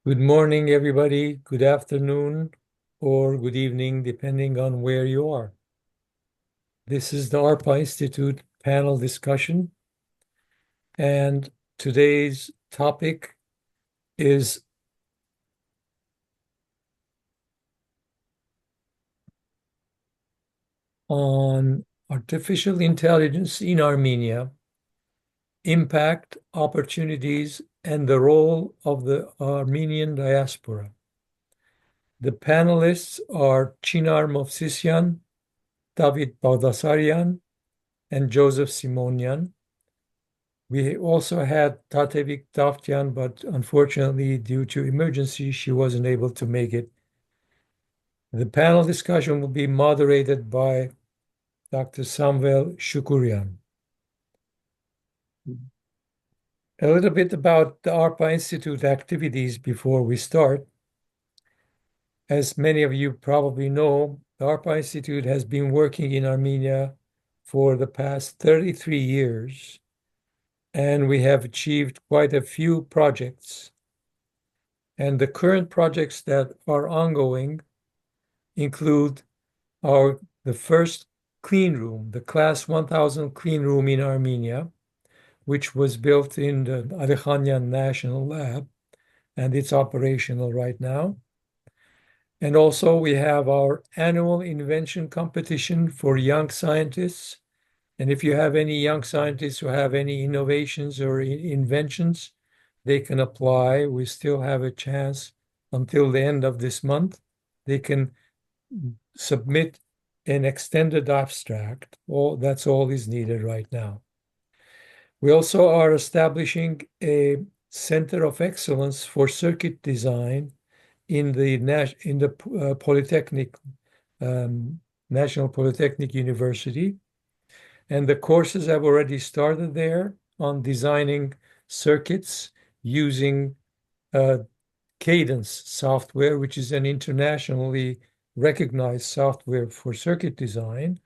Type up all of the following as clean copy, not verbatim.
Good morning, everybody. Good afternoon or good evening, depending on where you are. This is the ARPA Institute panel discussion, and today's topic is on artificial intelligence in Armenia, impact, opportunities, and the role of the Armenian diaspora. The panelists are Chinar Movsisyan, David Baghdasaryan, and Joseph Simonian. We also had Tatevik Davtyan, but unfortunately, due to emergency, she wasn't able to make it. The panel discussion will be moderated by Dr. Samvel Shoukourian. A little bit about the ARPA Institute activities before we start. As many of you probably know, the ARPA Institute has been working in Armenia for the past 33 years, and we have achieved quite a few projects. And the current projects that are ongoing include the first clean room, the Class 1000 clean room in Armenia, which was built in the Armenian National Lab, and it's operational right now. And also we have our annual invention competition for young scientists. And if you have any young scientists who have any innovations or inventions, they can apply. We still have a chance until the end of this month. They can submit an extended abstract. That's all is needed right now. We also are establishing a Center of Excellence for Circuit Design in the Polytechnic, National Polytechnic University. And the courses have already started there on designing circuits using Cadence software, which is an internationally recognized software for circuit design,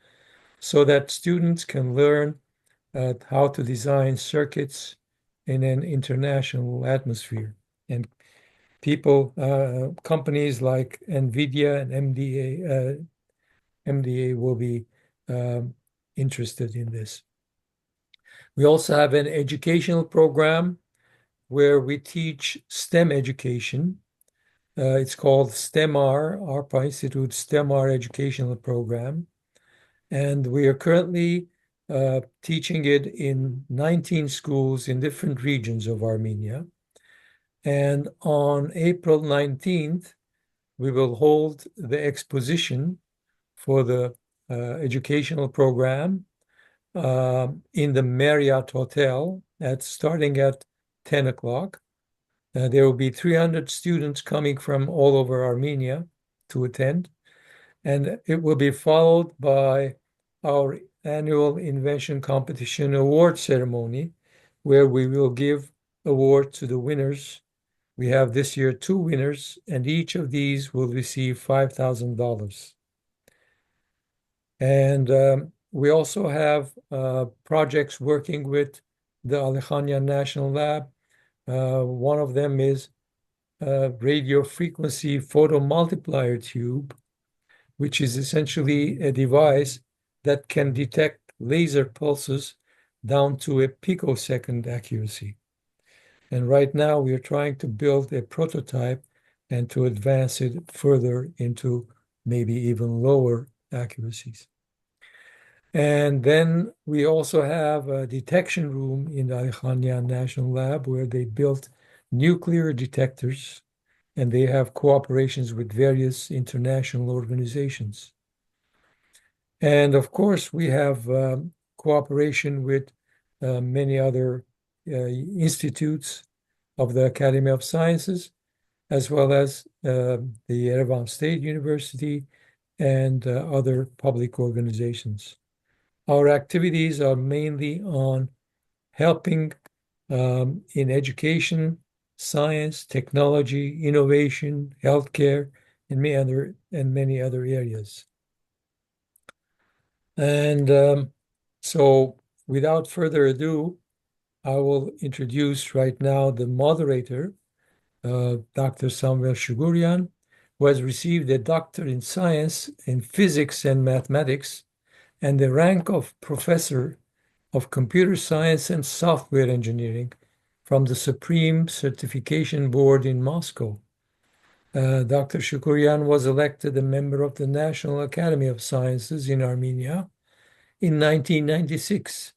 so that students can learn how to design circuits in an international atmosphere. And companies like NVIDIA and MDA will be interested in this. We also have an educational program where we teach STEM education. It's called STEMR, ARPA Institute STEMR Educational Program. And we are currently teaching it in 19 schools in different regions of Armenia. And on April 19th, we will hold the exposition for the educational program in the Marriott Hotel starting at 10 o'clock. There will be 300 students coming from all over Armenia to attend, and it will be followed by our annual invention competition award ceremony, where we will give awards to the winners. We have this year 2 winners, and each of these will receive $5,000. And we also have projects working with the Armenian National Lab. One of them is a radio frequency photomultiplier tube, which is essentially a device that can detect laser pulses down to a picosecond accuracy. And right now we are trying to build a prototype and to advance it further into maybe even lower accuracies. And then we also have a detection room in the Armenian National Lab where they built nuclear detectors, and they have cooperations with various international organizations. And of course, we have cooperation with many other institutes of the Academy of Sciences, as well as the Yerevan State University and other public organizations. Our activities are mainly on helping in education, science, technology, innovation, healthcare, and many other areas. And so without further ado, I will introduce right now the moderator, Dr. Samvel Shoukourian, who has received a doctorate in science in physics and mathematics and the rank of professor of computer science and software engineering from the Supreme Certification Board in Moscow. Dr. Shoukourian was elected a member of the National Academy of Sciences in Armenia in 1996.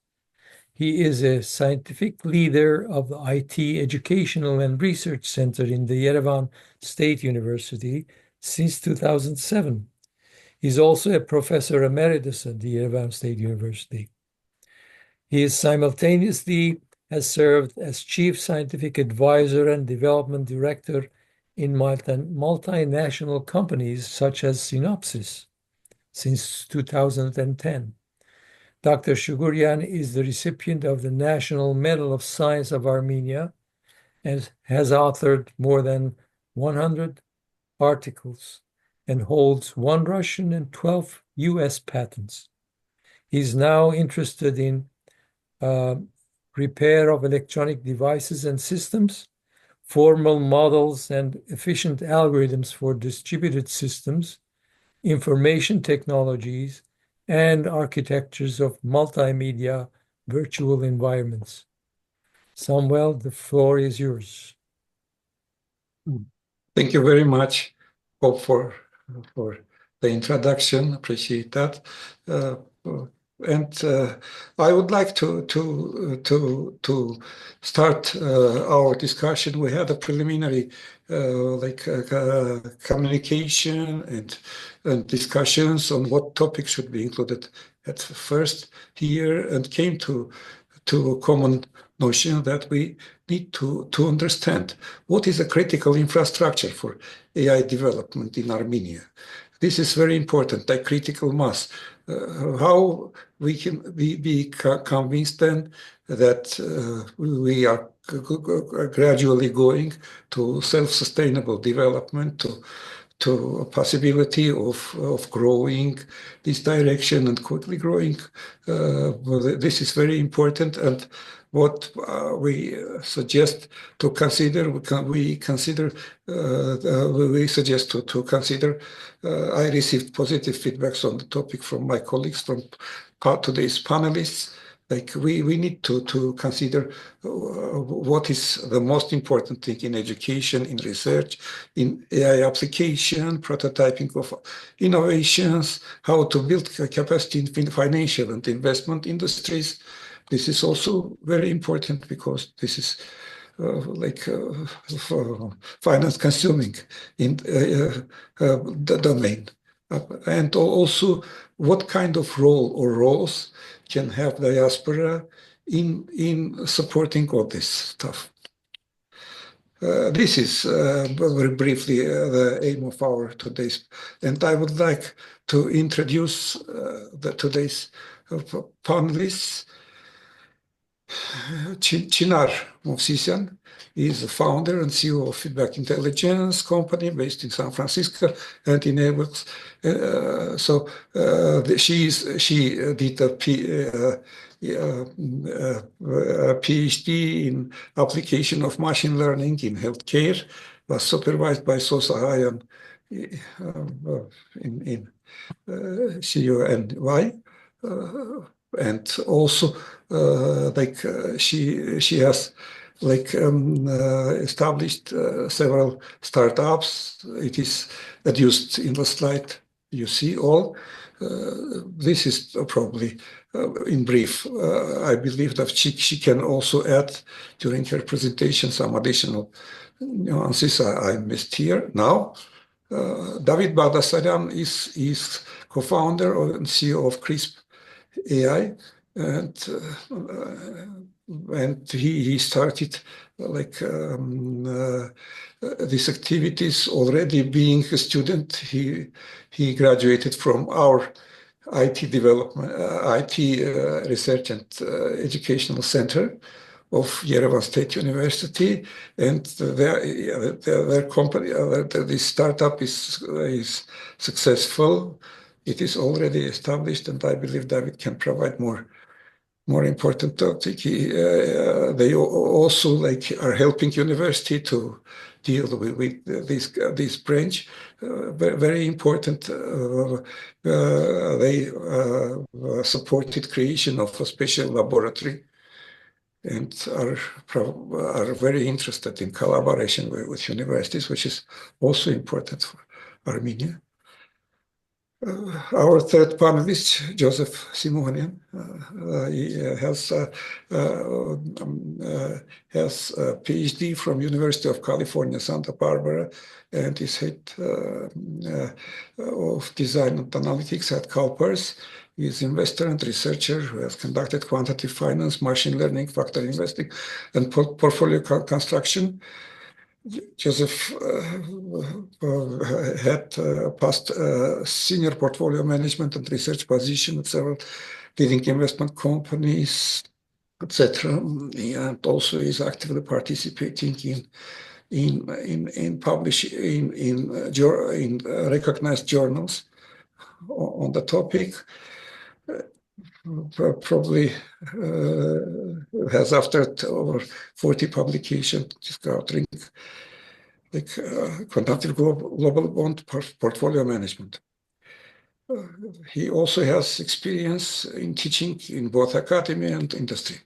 He is a scientific leader of the IT Educational and Research Center in the Yerevan State University since 2007. He's also a professor emeritus at the Yerevan State University. He is simultaneously has served as chief scientific advisor and development director in multinational companies such as Synopsys since 2010. Dr. Shoukourian is the recipient of the National Medal of Science of Armenia and has authored more than 100 articles and holds 1 Russian and 12 US patents. He's now interested in repair of electronic devices and systems, formal models and efficient algorithms for distributed systems, information technologies, and architectures of multimedia virtual environments. Samvel, the floor is yours. Thank you very much, Bob, for the introduction. Appreciate that. I would like to start our discussion. We had a preliminary communication and discussions on what topics should be included at first here, and came to a common notion that we need to understand what is a critical infrastructure for AI development in Armenia. This is very important, like critical mass. How we can be convinced then that we are gradually going to self-sustainable development, to a possibility of growing this direction and quickly growing. This is very important, and what we suggest to consider, we suggest to consider. I received positive feedbacks on the topic from my colleagues from today's panelists. Like we need to consider what is the most important thing in education, in research, in AI application, prototyping of innovations, how to build capacity in financial and investment industries. This is also very important because this is finance consuming in the domain. And also what kind of role or roles can have diaspora in supporting all this stuff. This is very briefly the aim of our today's, and I would like to introduce today's panelists. Chinar Movsisyan is the founder and CEO of Feedback Intelligence company based in San Francisco and enables. She did a PhD in application of machine learning in healthcare, was supervised by Sosahayan in CUNY. And also, she has established several startups. It is adduced in the slide. You see all. This is probably in brief. I believe that she can also add during her presentation some additional nuances I missed here now. David Baghdasaryan is co-founder and CEO of CRISP AI, and he started these activities already being a student. He graduated from our IT development, IT research and educational center of Yerevan State University, and their company, this startup is successful. It is already established, and I believe David can provide more more important topic. They also like are helping university to deal with this branch. Very important. They supported creation of a special laboratory and are very interested in collaboration with universities, which is also important for Armenia. Our third panelist, Joseph Simonian, he has a PhD from University of California, Santa Barbara, and is head of design and analytics at CalPERS. He is investor and researcher who has conducted quantitative finance, machine learning, factor investing, and portfolio construction. Joseph had past senior portfolio management and research position at several leading investment companies, etc. And also is actively participating in publishing in recognized journals on the topic. Probably has after over 40 publications covering quantitative global bond portfolio management. He also has experience in teaching in both academy and industry.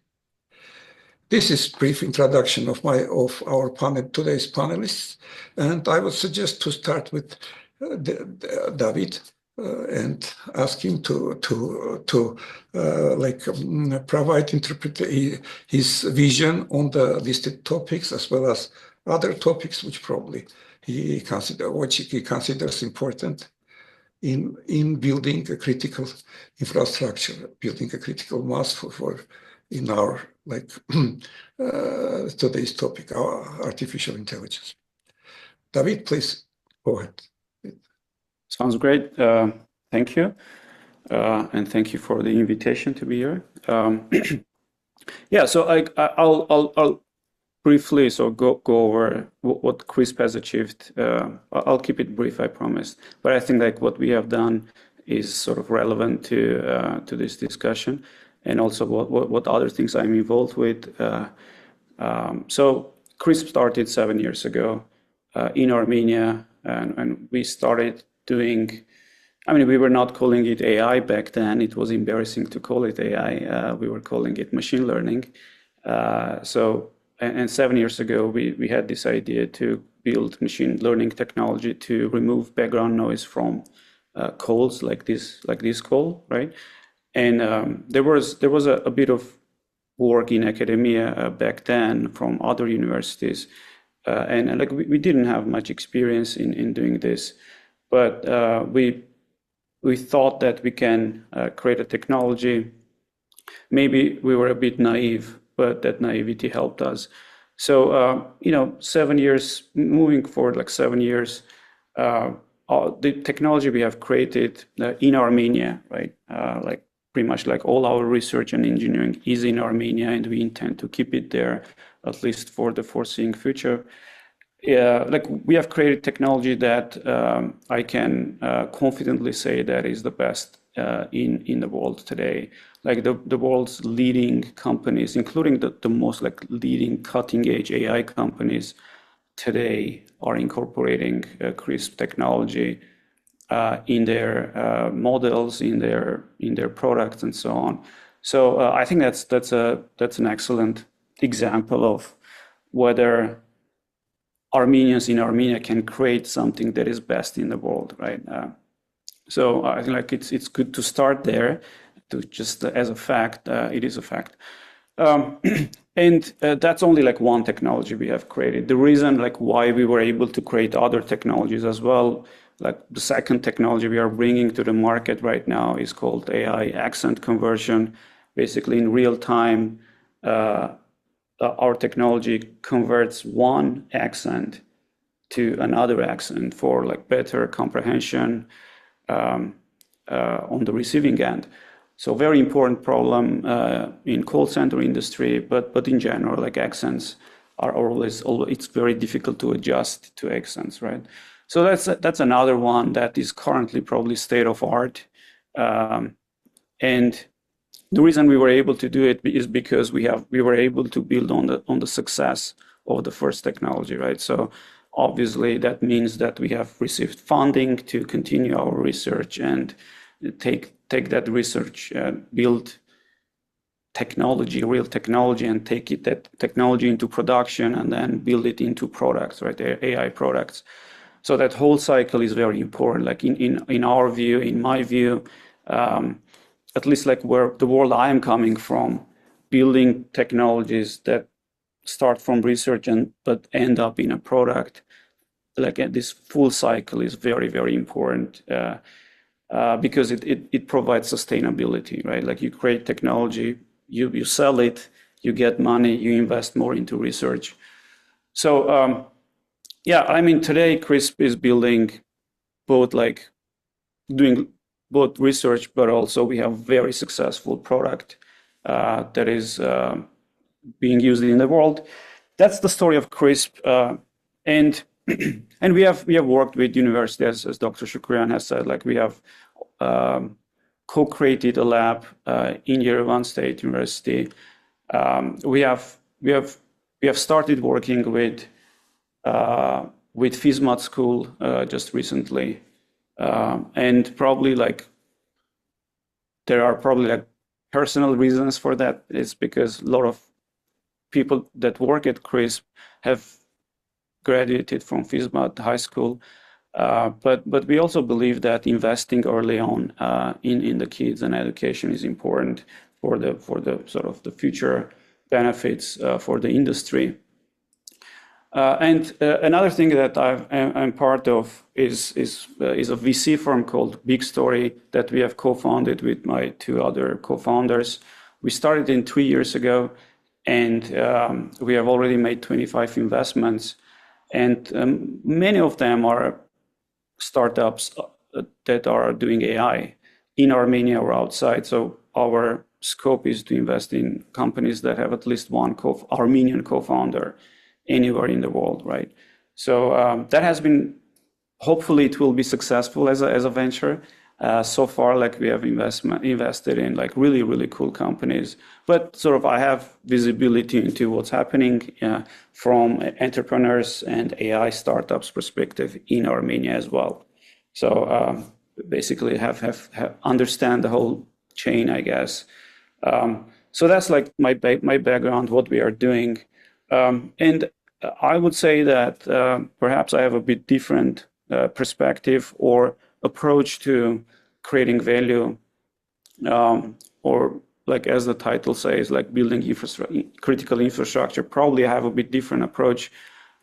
This is brief introduction of our today's panelists, and I would suggest to start with David and ask him to provide his vision on the listed topics as well as other topics which probably he considers important in building a critical infrastructure, building a critical mass for in our today's topic, our artificial intelligence. David, please go ahead. Sounds great. Thank you. And thank you for the invitation to be here. Yeah, so I'll briefly go over what CRISP has achieved. I'll keep it brief, I promise. But I think like what we have done is sort of relevant to this discussion, and also what other things I'm involved with. So CRISP started 7 years ago in Armenia, and we started doing, I mean, we were not calling it AI back then. It was embarrassing to call it AI. We were calling it machine learning. And 7 years ago, we had this idea to build machine learning technology to remove background noise from calls like this call, right? And there was a bit of work in academia back then from other universities, and like we didn't have much experience in doing this. But we thought that we can create a technology. Maybe we were a bit naive, but that naivety helped us. So, 7 years, moving forward like 7 years, the technology we have created in Armenia, right? Like pretty much like all our research and engineering is in Armenia, and we intend to keep it there, at least for the foreseeing future. Like we have created technology that I can confidently say that is the best in the world today. Like the world's leading companies, including the most like leading cutting edge AI companies today, are incorporating CRISP technology in their models, in their products, and so on. So I think that's an excellent example of whether Armenians in Armenia can create something that is best in the world, right? So I think like it's good to start there, to just as a fact, it is a fact. And that's only like one technology we have created. The reason like why we were able to create other technologies as well, like the second technology we are bringing to the market right now is called AI accent conversion. Basically in real time, our technology converts one accent to another accent for like better comprehension on the receiving end. So very important problem in call center industry, but in general, like accents are always it's very difficult to adjust to accents, right? So that's another one that is currently probably state of art. And the reason we were able to do it is because we were able to build on the success of the first technology, right? So obviously that means that we have received funding to continue our research and take that research, build technology, real technology, and take that technology into production and then build it into products, right? AI products. So that whole cycle is very important. Like in our view, in my view, at least like where the world I am coming from, building technologies that start from research but end up in a product, like this full cycle is very, very important because it provides sustainability, right? Like you create technology, you sell it, you get money, you invest more into research. So yeah, I mean, today CRISP is building both, like doing both research, but also we have very successful product that is being used in the world. That's the story of CRISP, and we have worked with universities, as Dr. Shoukourian has said. Like we have co-created a lab in Yerevan State University. We have started working with FISMAT school just recently, and probably like there are probably like personal reasons for that. It's because a lot of people that work at CRISP have graduated from FISMAT high school, but we also believe that investing early on in the kids and education is important for the sort of the future benefits for the industry. And another thing that I'm part of is a VC firm called Big Story that we have co-founded with my two other co-founders. We started in 3 years ago, and we have already made 25 investments, and many of them are startups that are doing AI in Armenia or outside. So our scope is to invest in companies that have at least one Armenian co-founder anywhere in the world, right? So that has been, hopefully it will be successful as a venture. So far, like we have invested in like really, really cool companies, but sort of I have visibility into what's happening from entrepreneurs and AI startups perspective in Armenia as well. So basically have understand the whole chain, I guess. So that's like my background, what we are doing. And I would say that perhaps I have a bit different perspective or approach to creating value, or like as the title says, like building critical infrastructure. Probably I have a bit different approach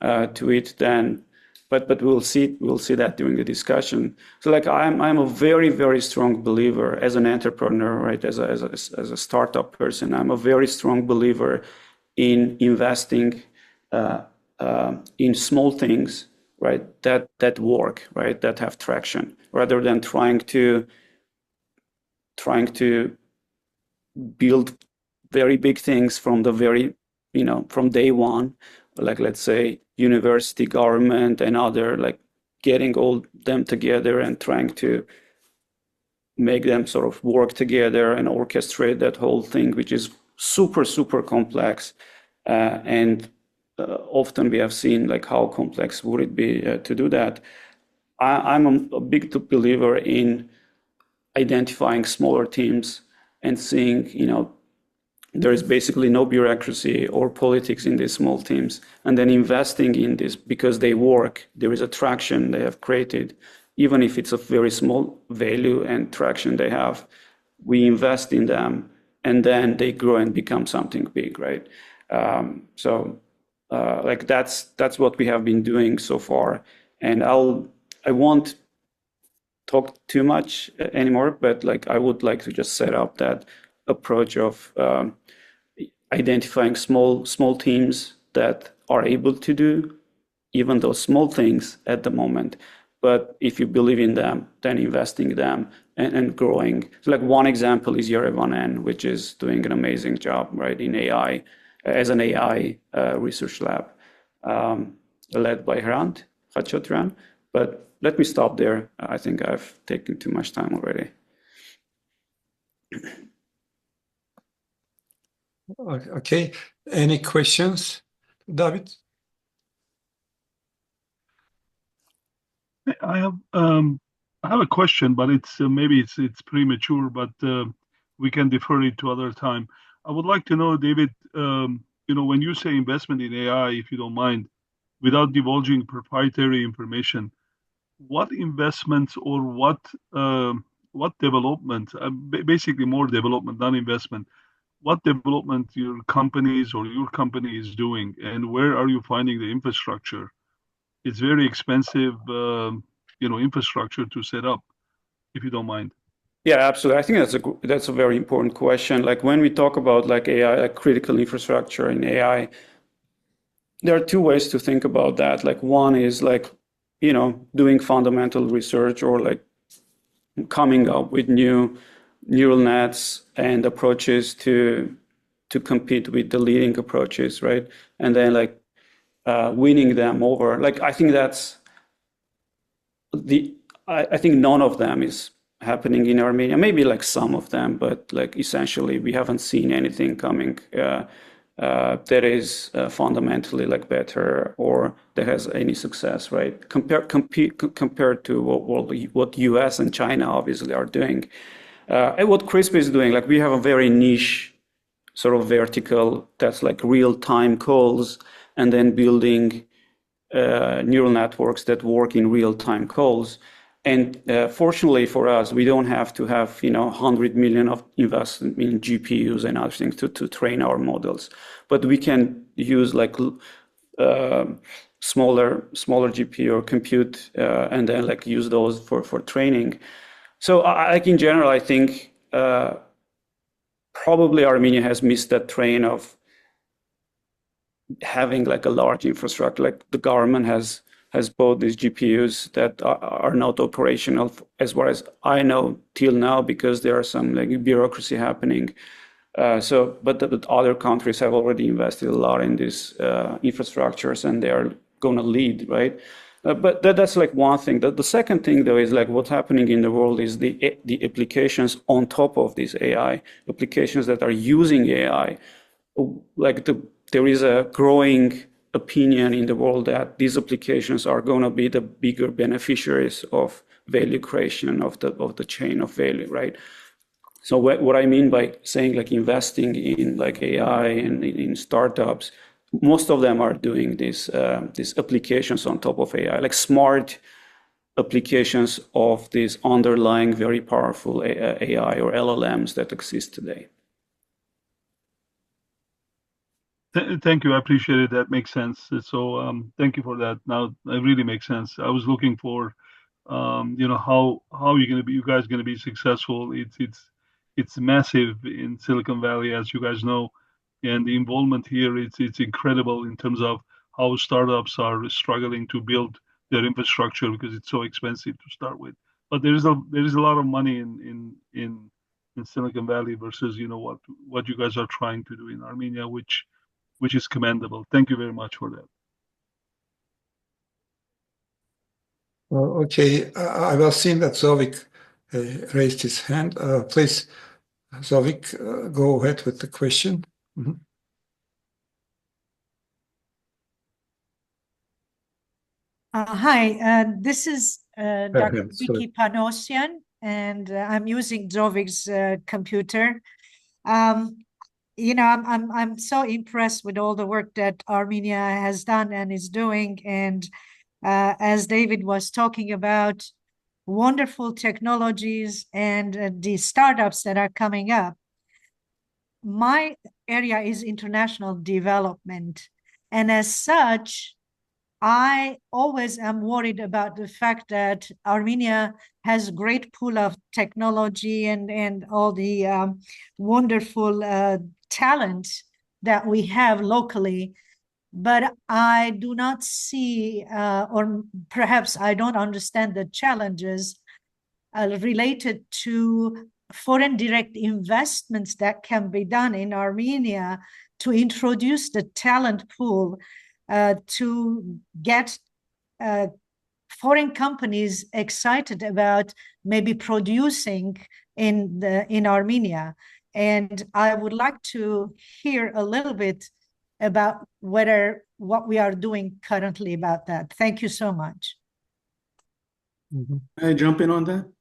to it than, but we'll see that during the discussion. So like I'm a very, very strong believer as an entrepreneur, right? As a startup person, I'm a very strong believer in investing in small things, right? That work, right? That have traction, rather than trying to build very big things from the very, from day one, like let's say university, government, and other, like getting all them together and trying to make them sort of work together and orchestrate that whole thing, which is super, super complex. And often we have seen like how complex would it be to do that. I'm a big believer in identifying smaller teams and seeing, there is basically no bureaucracy or politics in these small teams, and then investing in this because they work, there is a traction they have created, even if it's a very small value and traction they have, we invest in them and then they grow and become something big, right? Like that's what we have been doing so far, and I won't talk too much anymore, but like I would like to just set up that approach of identifying small teams that are able to do even those small things at the moment. But if you believe in them, then investing them and growing. So like one example is Yerevan, which is doing an amazing job, right, in AI, as an AI research lab, led by Hrant Khachoturian. But let me stop there. I think I've taken too much time already. Okay. Any questions, David? I have a question, but it's maybe it's premature, but we can defer it to other time. I would like to know, David, when you say investment in AI, if you don't mind, without divulging proprietary information, what investments or what development, basically more development, not investment, what development your companies or your company is doing, and where are you finding the infrastructure? It's very expensive, infrastructure to set up, if you don't mind. Yeah, absolutely. I think that's a very important question. Like when we talk about like AI, like critical infrastructure in AI, there are two ways to think about that. Like one is like, doing fundamental research or like coming up with new neural nets and approaches to compete with the leading approaches, right? And then like winning them over. Like I think I think none of them is happening in Armenia. Maybe like some of them, but like essentially we haven't seen anything coming that is fundamentally like better or that has any success, right? Compared to what US and China obviously are doing. And what CRISP is doing, like we have a very niche sort of vertical that's like real-time calls and then building neural networks that work in real-time calls. And fortunately for us, we don't have to have 100 million of investment in GPUs and other things to train our models, but we can use like smaller GPU or compute and then like use those for training. So like in general, I think probably Armenia has missed that train of having like a large infrastructure. Like the government has bought these GPUs that are not operational as far as I know till now because there are some like bureaucracy happening. But the other countries have already invested a lot in these infrastructures and they are going to lead, right? But that's like one thing. The second thing, though, is like what's happening in the world is the applications on top of these AI, applications that are using AI. Like there is a growing opinion in the world that these applications are going to be the bigger beneficiaries of value creation of the chain of value, right? So what I mean by saying like investing in like AI and in startups, most of them are doing these applications on top of AI, like smart applications of these underlying very powerful AI or LLMs that exist today. Thank you. I appreciate it. That makes sense. So thank you for that. Now it really makes sense. I was looking for, how you guys gonna be successful. It's massive in Silicon Valley, as you guys know, and the involvement here it's incredible in terms of how startups are struggling to build their infrastructure because it's so expensive to start with. But there is a lot of money in Silicon Valley versus what you guys are trying to do in Armenia, which is commendable. Thank you very much for that. Okay, I will see that Zovik raised his hand. Please, Zovik, go ahead with the question. Mm-hmm. Hi, this is Dr. Vicky Panosian, and I'm using Zovik's computer. I'm so impressed with all the work that Armenia has done and is doing, and as David was talking about, wonderful technologies and the startups that are coming up. My area is international development, and as such, I always am worried about the fact that Armenia has a great pool of technology and all the wonderful talent that we have locally, but I do not see, or perhaps I don't understand the challenges related to foreign direct investments that can be done in Armenia to introduce the talent pool to get foreign companies excited about maybe producing in Armenia. And I would like to hear a little bit about what we are doing currently about that. Thank you so much. Can I jump in on that?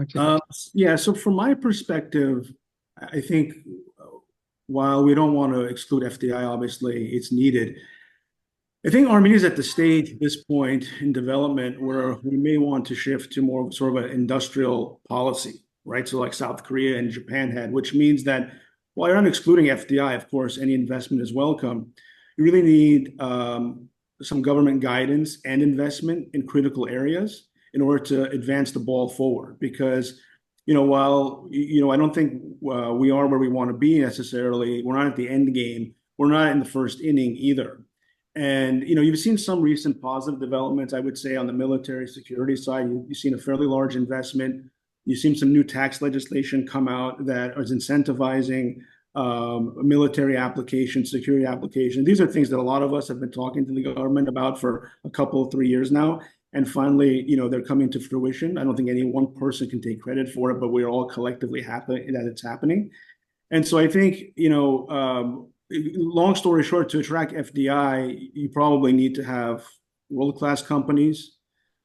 Okay. Yeah, so from my perspective, I think while we don't want to exclude FDI, obviously it's needed. I think Armenia is at the stage at this point in development where we may want to shift to more of sort of an industrial policy, right? So like South Korea and Japan had, which means that while you're not excluding FDI, of course, any investment is welcome. You really need some government guidance and investment in critical areas in order to advance the ball forward. Because, while, I don't think we are where we want to be necessarily, we're not at the end game. We're not in the first inning either. And, you've seen some recent positive developments, I would say, on the military security side. You've seen a fairly large investment. You've seen some new tax legislation come out that is incentivizing military applications, security applications. These are things that a lot of us have been talking to the government about for a couple, 3 years now. And finally, they're coming to fruition. I don't think any one person can take credit for it, but we're all collectively happy that it's happening. And so I think, long story short, to attract FDI, you probably need to have world-class companies,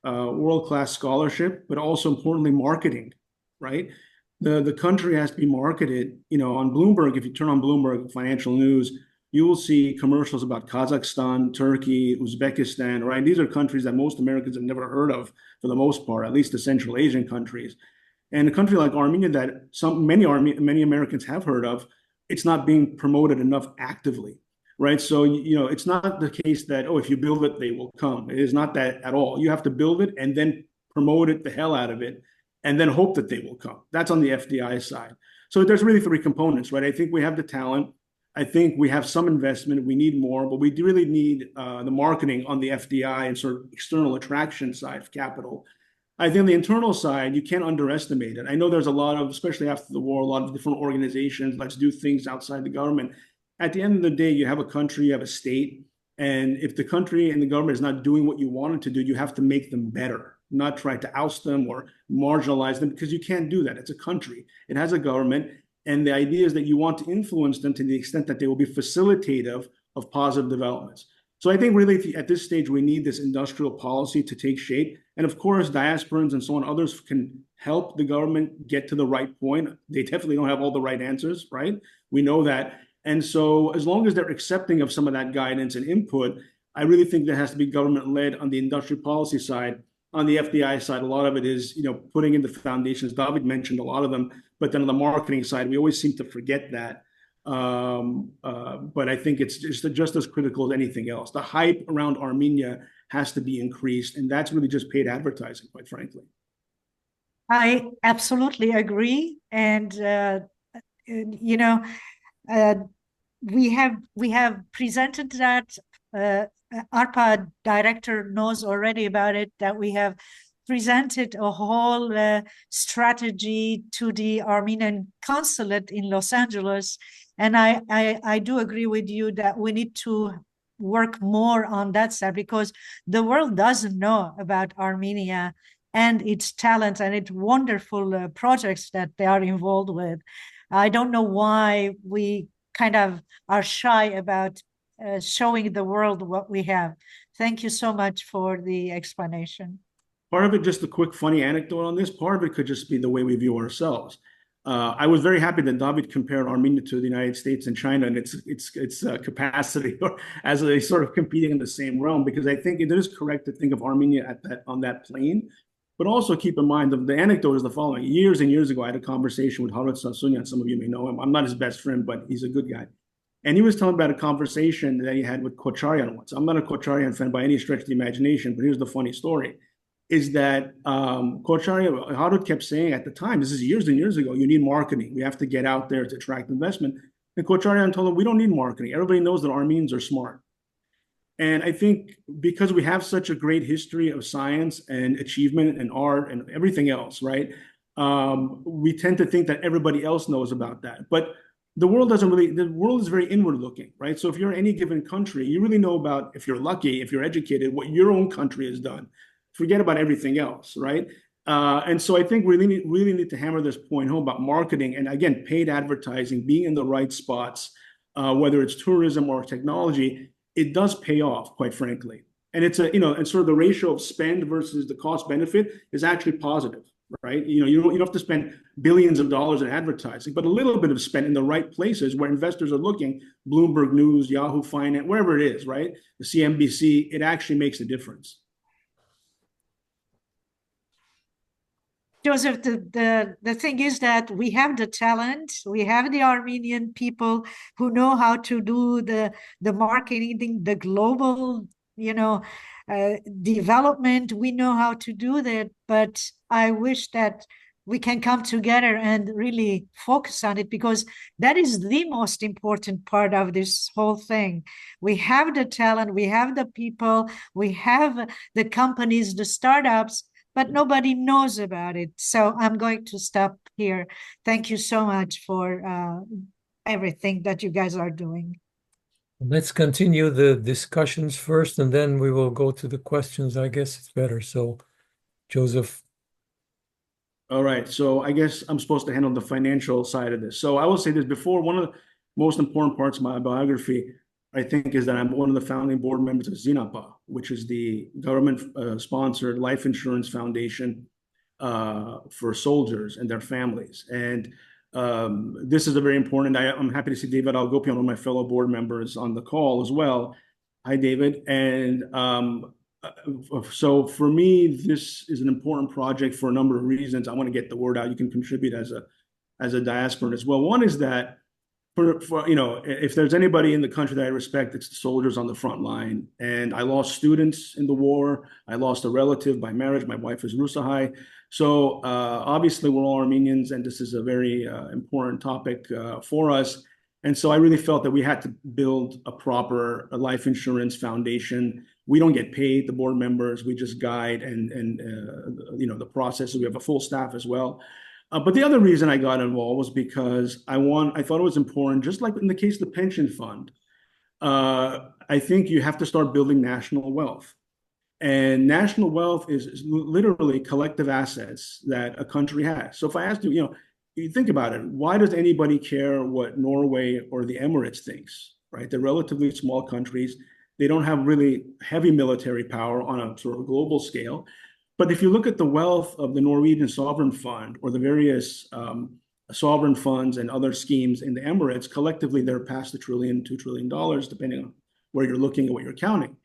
world-class scholarship, but also importantly, marketing, right? The country has to be marketed, on Bloomberg. If you turn on Bloomberg Financial News, you will see commercials about Kazakhstan, Turkey, Uzbekistan, right? These are countries that most Americans have never heard of for the most part, at least the Central Asian countries. And a country like Armenia that many Americans have heard of, it's not being promoted enough actively, right? So, it's not the case that, if you build it, they will come. It is not that at all. You have to build it and then promote it the hell out of it and then hope that they will come. That's on the FDI side. So there's really three components, right? I think we have the talent. I think we have some investment. We need more, but we do really need the marketing on the FDI and sort of external attraction side of capital. I think on the internal side, you can't underestimate it. I know there's a lot of, especially after the war, a lot of different organizations, let's do things outside the government. At the end of the day, you have a country, you have a state, and if the country and the government is not doing what you want it to do, you have to make them better, not try to oust them or marginalize them, because you can't do that. It's a country. It has a government, and the idea is that you want to influence them to the extent that they will be facilitative of positive developments. So I think really at this stage, we need this industrial policy to take shape. And of course, diasporans and so on, others can help the government get to the right point. They definitely don't have all the right answers, right? We know that. And so as long as they're accepting of some of that guidance and input, I really think there has to be government-led on the industrial policy side. On the FDI side, a lot of it is, putting in the foundations. David mentioned a lot of them. But then on the marketing side, we always seem to forget that. But I think it's just as critical as anything else. The hype around Armenia has to be increased, and that's really just paid advertising, quite frankly. I absolutely agree, and we have presented that. ARPA director knows already about it, that we have presented a whole strategy to the Armenian consulate in Los Angeles. And I do agree with you that we need to work more on that side, because the world doesn't know about Armenia and its talent and its wonderful projects that they are involved with. I don't know why we kind of are shy about showing the world what we have. Thank you so much for the explanation. Part of it, just a quick funny anecdote on this, part of it could just be the way we view ourselves. I was very happy that David compared Armenia to the United States and China and its capacity as a sort of competing in the same realm, because I think it is correct to think of Armenia on that plane. But also keep in mind, the anecdote is the following. Years and years ago, I had a conversation with Harat Sasunyan. Some of you may know him. I'm not his best friend, but he's a good guy. And he was telling about a conversation that he had with Khocharyan once. I'm not a Khocharyan fan by any stretch of the imagination, but here's the funny story. Is that Khocharyan, Harut kept saying at the time, this is years and years ago, you need marketing. We have to get out there to attract investment. And Khocharyan told him, we don't need marketing. Everybody knows that Armenians are smart. And I think because we have such a great history of science and achievement and art and everything else, right? We tend to think that everybody else knows about that. But the world is very inward looking, right? So if you're in any given country, you really know about, if you're lucky, if you're educated, what your own country has done. Forget about everything else, right? And so I think we really need to hammer this point home about marketing and, again, paid advertising, being in the right spots, whether it's tourism or technology. It does pay off, quite frankly. And it's and sort of the ratio of spend versus the cost benefit is actually positive, right? You don't have to spend billions of dollars in advertising, but a little bit of spend in the right places where investors are looking, Bloomberg News, Yahoo Finance, wherever it is, right? The CNBC, it actually makes a difference. Joseph, the thing is that we have the talent, we have the Armenian people who know how to do the marketing, the global, development. We know how to do that, but I wish that we can come together and really focus on it, because that is the most important part of this whole thing. We have the talent, we have the people, we have the companies, the startups, but nobody knows about it. So I'm going to stop here. Thank you so much for everything that you guys are doing. Let's continue the discussions first, and then we will go to the questions. I guess it's better. So, Joseph. All right. So I guess I'm supposed to handle the financial side of this. So I will say this before. One of the most important parts of my biography, I think, is that I'm one of the founding board members of ZINAPA, which is the government-sponsored life insurance foundation for soldiers and their families. And this is a very important. I'm happy to see David Algopian, one of my fellow board members, on the call as well. Hi, David. And so for me, this is an important project for a number of reasons. I want to get the word out. You can contribute as a diasporan as well. One is that if there's anybody in the country that I respect, it's the soldiers on the front line. And I lost students in the war. I lost a relative by marriage. My wife is Rusahai. So obviously we're all Armenians, and this is a very important topic for us. And so I really felt that we had to build a proper life insurance foundation. We don't get paid, the board members. We just guide and the process. So we have a full staff as well. But the other reason I got involved was because I thought it was important, just like in the case of the pension fund. I think you have to start building national wealth. And national wealth is literally collective assets that a country has. So if I asked you, you think about it, why does anybody care what Norway or the Emirates thinks, right? They're relatively small countries. They don't have really heavy military power on a sort of global scale. But if you look at the wealth of the Norwegian sovereign fund or the various sovereign funds and other schemes in the Emirates, collectively, they're past $1 trillion, $2 trillion, depending on where you're looking and what you're counting.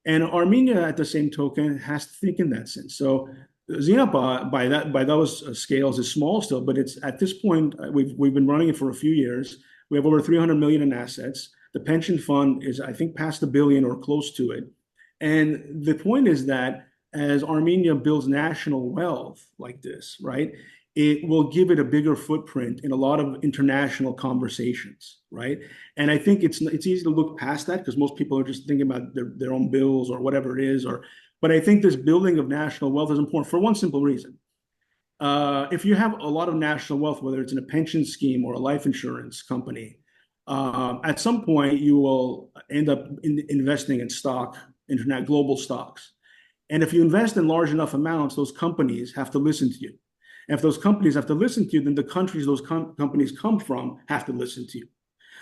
And Armenia, at the same token, has to think in that sense. So ZINAPA, by those scales, is small still, but it's at this point, we've been running it for a few years. We have over 300 million in assets. The pension fund is, I think, past $1 billion or close to it. And the point is that as Armenia builds national wealth like this, right, it will give it a bigger footprint in a lot of international conversations, right? And I think it's easy to look past that because most people are just thinking about their own bills or whatever it is. But I think this building of national wealth is important for one simple reason. If you have a lot of national wealth, whether it's in a pension scheme or a life insurance company, at some point you will end up investing in global stocks. And if you invest in large enough amounts, those companies have to listen to you. And if those companies have to listen to you, then the countries those companies come from have to listen to you,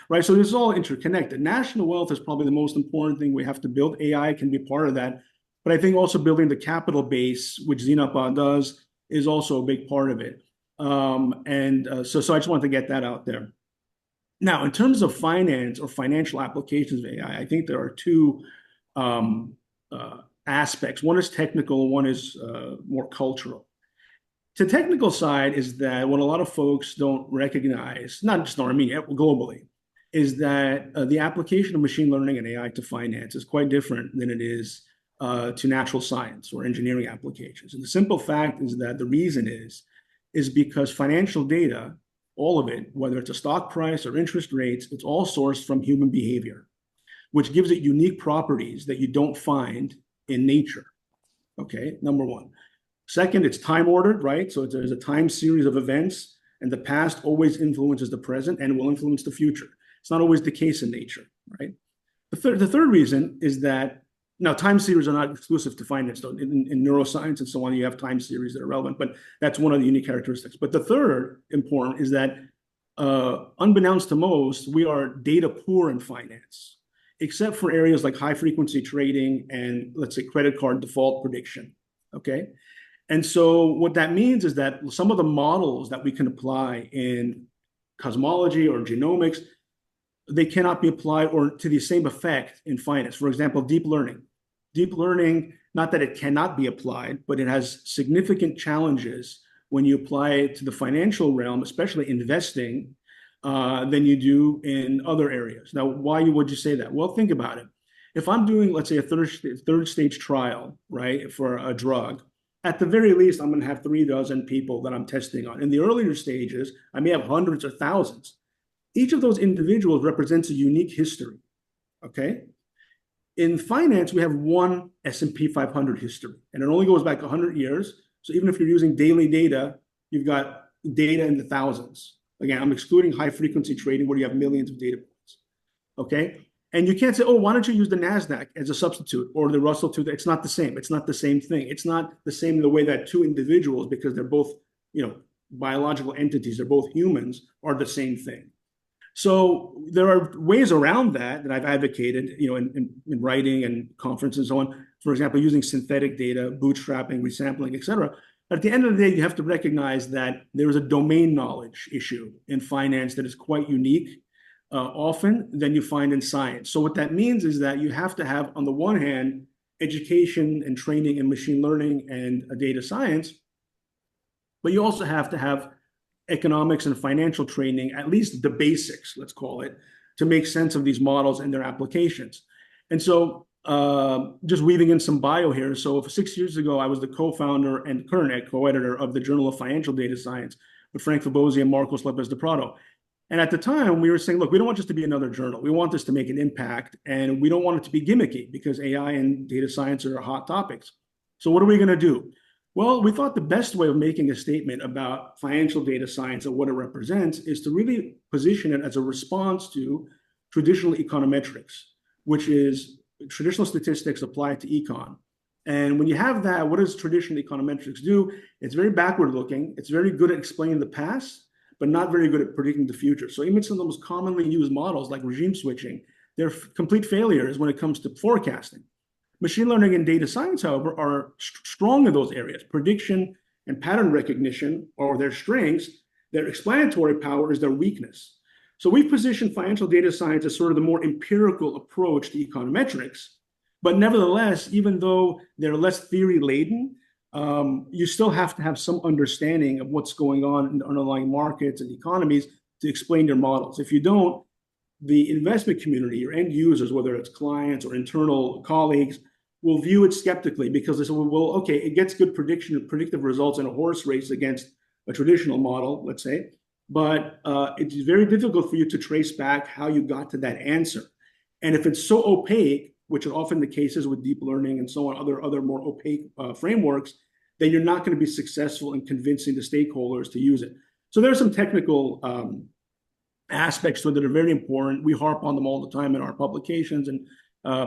right? So this is all interconnected. National wealth is probably the most important thing we have to build. AI can be part of that. But I think also building the capital base, which ZINAPA does, is also a big part of it. So I just wanted to get that out there. Now, in terms of finance or financial applications of AI, I think there are two aspects. One is technical, one is more cultural. The technical side is that what a lot of folks don't recognize, not just in Armenia, globally, is that the application of machine learning and AI to finance is quite different than it is to natural science or engineering applications. And the simple fact is that the reason is because financial data, all of it, whether it's a stock price or interest rates, it's all sourced from human behavior, which gives it unique properties that you don't find in nature. Okay, number one. Second, it's time ordered, right? So there's a time series of events, and the past always influences the present and will influence the future. It's not always the case in nature, right? The third reason is that Now, time series are not exclusive to finance, though. In neuroscience and so on, you have time series that are relevant, but that's one of the unique characteristics. But the third important is that, unbeknownst to most, we are data poor in finance, except for areas like high frequency trading and, let's say, credit card default prediction. Okay. And so what that means is that some of the models that we can apply in cosmology or genomics, they cannot be applied or to the same effect in finance. For example, deep learning. Deep learning, not that it cannot be applied, but it has significant challenges when you apply it to the financial realm, especially investing, than you do in other areas. Now, why would you say that? Well, think about it. If I'm doing, let's say, a third stage trial, right, for a drug, at the very least, I'm going to have 36 people that I'm testing on. In the earlier stages, I may have hundreds or thousands. Each of those individuals represents a unique history, okay? In finance, we have one S&P 500 history, and it only goes back 100 years. So even if you're using daily data, you've got data in the thousands. Again, I'm excluding high-frequency trading where you have millions of data points, okay? And you can't say, oh, why don't you use the NASDAQ as a substitute or the Russell 2000? It's not the same. It's not the same thing. It's not the same in the way that two individuals, because they're both, biological entities, they're both humans, are the same thing. So there are ways around that I've advocated, in writing and conferences and so on. For example, using synthetic data, bootstrapping, resampling, et cetera. At the end of the day, you have to recognize that there is a domain knowledge issue in finance that is quite unique, often than you find in science. So what that means is that you have to have, on the one hand, education and training in machine learning and data science, but you also have to have economics and financial training, at least the basics, let's call it, to make sense of these models and their applications. And so just weaving in some bio here. So 6 years ago, I was the co-founder and current co-editor of the Journal of Financial Data Science with Frank Fabozzi and Marcos Lopez de Prado. And at the time, we were saying, look, we don't want this to be another journal. We want this to make an impact, and we don't want it to be gimmicky because AI and data science are hot topics. So what are we going to do? Well, we thought the best way of making a statement about financial data science and what it represents is to really position it as a response to traditional econometrics, which is traditional statistics applied to econ. And when you have that, what does traditional econometrics do? It's very backward looking. It's very good at explaining the past, but not very good at predicting the future. So even some of the most commonly used models like regime switching, they're complete failures when it comes to forecasting. Machine learning and data science, however, are strong in those areas. Prediction and pattern recognition are their strengths. Their explanatory power is their weakness. So we've positioned financial data science as sort of the more empirical approach to econometrics. But nevertheless, even though they're less theory-laden, you still have to have some understanding of what's going on in the underlying markets and economies to explain your models. If you don't, the investment community, your end users, whether it's clients or internal colleagues, will view it skeptically because they say, well, okay, it gets good prediction and predictive results in a horse race against a traditional model, let's say, but it's very difficult for you to trace back how you got to that answer. And if it's so opaque, which are often the cases with deep learning and so on, other more opaque frameworks, then you're not going to be successful in convincing the stakeholders to use it. So there are some technical aspects to it that are very important. We harp on them all the time in our publications and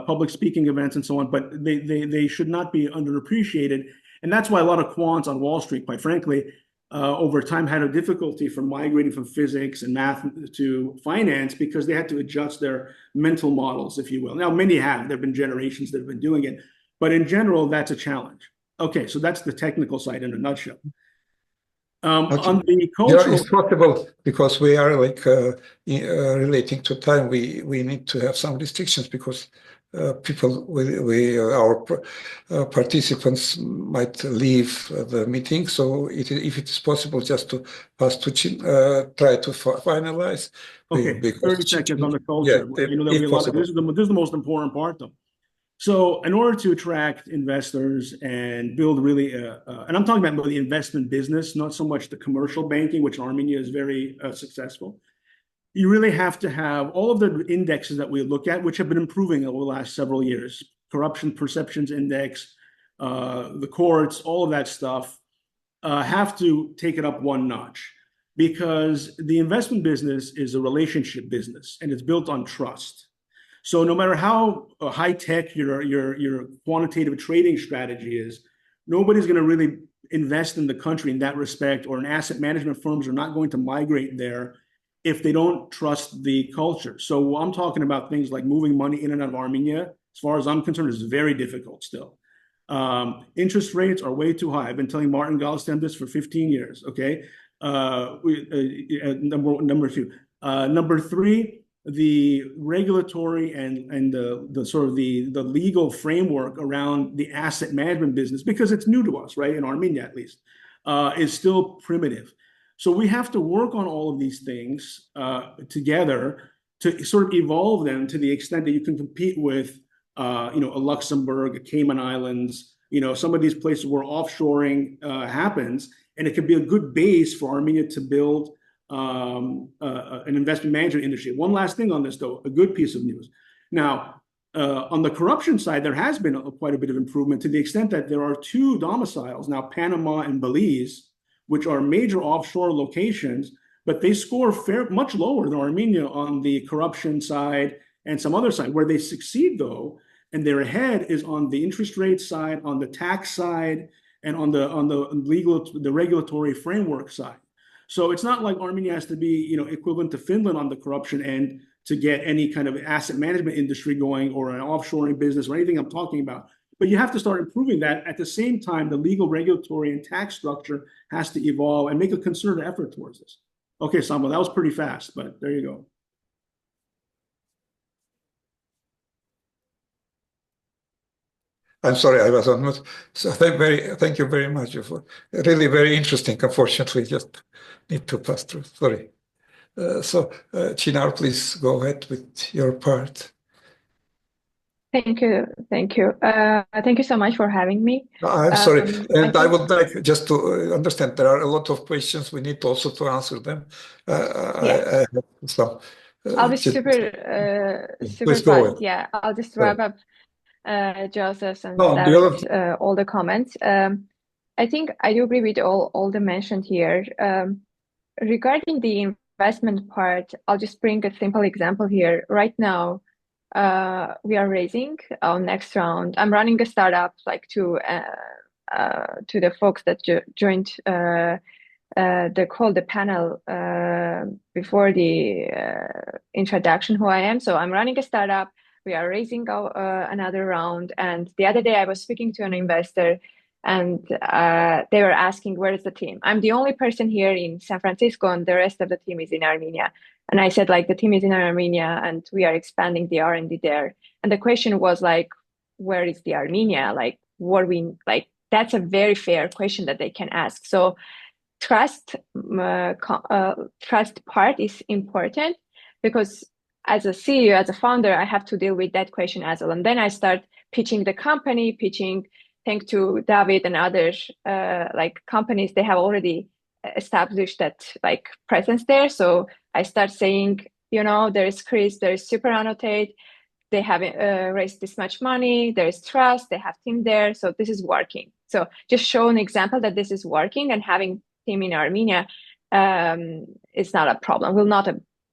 public speaking events and so on, but they should not be underappreciated. And that's why a lot of quants on Wall Street, quite frankly, over time had a difficulty from migrating from physics and math to finance because they had to adjust their mental models, if you will. Now, many have. There have been generations that have been doing it. But in general, that's a challenge. Okay, so that's the technical side in a nutshell. On the cultural... it's possible because we are relating to time. We need to have some restrictions because our participants might leave the meeting. So if it is possible, just to pass to try to finalize. Okay, 30 seconds on the culture. Yeah, this is the most important part, though. So in order to attract investors and build really, and I'm talking about the investment business, not so much the commercial banking, which in Armenia is very successful. You really have to have all of the indexes that we look at, which have been improving over the last several years. Corruption Perceptions Index, the courts, all of that stuff have to take it up one notch because the investment business is a relationship business and it's built on trust. So no matter how high tech your quantitative trading strategy is, nobody's going to really invest in the country in that respect, or an asset management firms are not going to migrate there if they don't trust the culture. So I'm talking about things like moving money in and out of Armenia. As far as I'm concerned, is very difficult still. Interest rates are way too high. I've been telling Martin Galstam this for 15 years. Okay, number two. Number three, the regulatory and the sort of the legal framework around the asset management business, because it's new to us, right? In Armenia, at least, is still primitive. So we have to work on all of these things together to sort of evolve them to the extent that you can compete with, a Luxembourg, a Cayman Islands, some of these places where offshoring happens, and it could be a good base for Armenia to build an investment management industry. One last thing on this, though, a good piece of news. Now, on the corruption side, there has been quite a bit of improvement to the extent that there are two domiciles now, Panama and Belize, which are major offshore locations, but they score much lower than Armenia on the corruption side and some other side. Where they succeed, though, and they're ahead, is on the interest rate side, on the tax side, and on the regulatory framework side. So it's not like Armenia has to be, equivalent to Finland on the corruption end to get any kind of asset management industry going, or an offshoring business, or anything I'm talking about. But you have to start improving that. At the same time, the legal, regulatory, and tax structure has to evolve and make a concerted effort towards this. Okay, Samvel, that was pretty fast, but there you go. I'm sorry, I was on mute. So thank you very much for really very interesting. Unfortunately, just need to pass through. Sorry. So Chinar, please go ahead with your part. Thank you. Thank you so much for having me. I'm sorry, and I would like just to understand, there are a lot of questions. We need also to answer them. Yeah. I'll be super fast. Yeah, I'll just wrap up Joseph's and all the comments. I think I do agree with all the mentioned here. Regarding the investment part, I'll just bring a simple example here. Right now, we are raising our next round. I'm running a startup, like to the folks that joined the panel before the introduction, who I am. So I'm running a startup. We are raising another round. And the other day I was speaking to an investor, and they were asking, where is the team? I'm the only person here in San Francisco, and the rest of the team is in Armenia. And I said, the team is in Armenia, and we are expanding the R&D there. And the question was where is the Armenia? That's a very fair question that they can ask. So trust part is important, because as a CEO, as a founder, I have to deal with that question as well. And then I start pitching the company, thanks to David and others, companies, they have already established that presence there. So I start saying, there is Chris, there is Super Annotate, they have raised this much money, there is trust, they have team there, so this is working. So just show an example that this is working, and having team in Armenia is not a problem, will not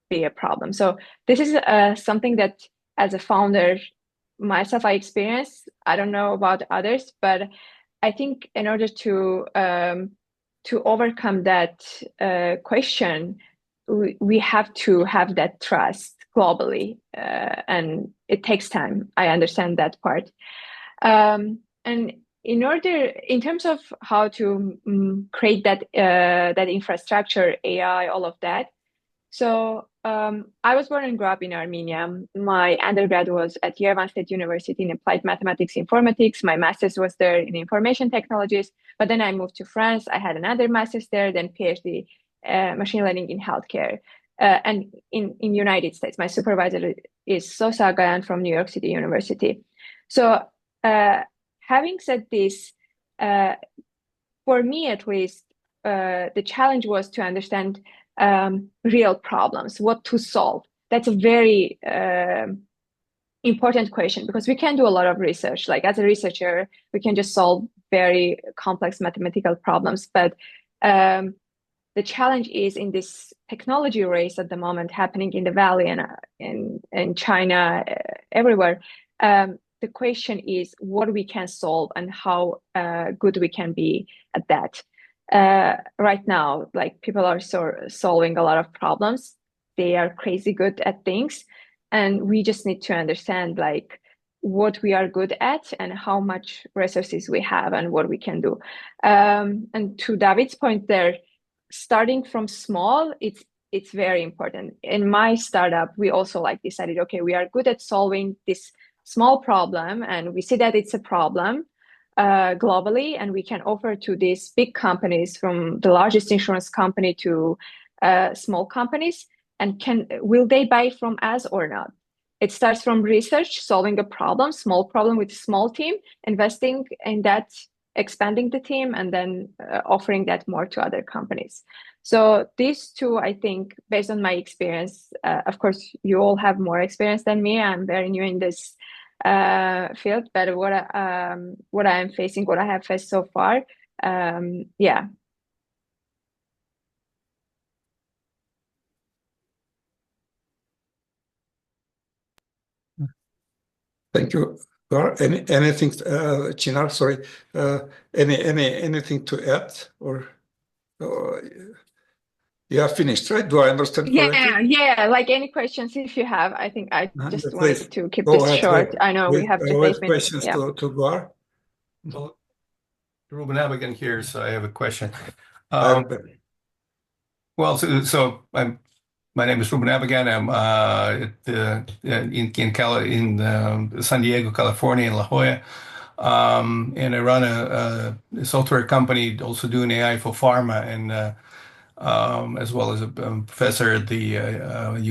be a problem. So this is something that as a founder, myself, I experienced. I don't know about others, but I think in order to overcome that question, we have to have that trust globally, and it takes time. I understand that part. And in terms of how to create that infrastructure, AI, all of that. So I was born and grew up in Armenia. My undergrad was at Yerevan State University in Applied Mathematics Informatics. My master's was there in information technologies. But then I moved to France. I had another master's there, then PhD machine learning in healthcare. And in United States, my supervisor is Sosa Gayan from New York City University. So having said this, for me at least, the challenge was to understand real problems, what to solve. That's a very important question, because we can do a lot of research. As a researcher, we can just solve very complex mathematical problems. But the challenge is in this technology race at the moment happening in the Valley and in China, everywhere. The question is what we can solve and how good we can be at that. Right now, like people are solving a lot of problems. They are crazy good at things, and we just need to understand like what we are good at and how much resources we have and what we can do. And to David's point there, starting from small, it's very important. In my startup, we also like decided, okay, we are good at solving this small problem, and we see that it's a problem globally, and we can offer to these big companies, from the largest insurance company to small companies, and will they buy from us or not? It starts from research, solving a problem, small problem with a small team, investing in that, expanding the team, and then offering that more to other companies. So these two, I think, based on my experience, of course, you all have more experience than me. I'm very new in this field, but what I am facing, what I have faced so far, yeah. Thank you. Anything, Chinar? Sorry, anything to add, or you have finished, right? Do I understand correctly? Yeah. Like any questions if you have. I think I just Please wanted to keep go this ahead short. I know we have just 8 minutes. questions Yeah. to Gar. Well, Ruben Abigan here, so I have a question. Well, so my name is Ruben Abigan. I'm in San Diego, California, in La Jolla, and I run a software company also doing AI for pharma, and as well as a professor at the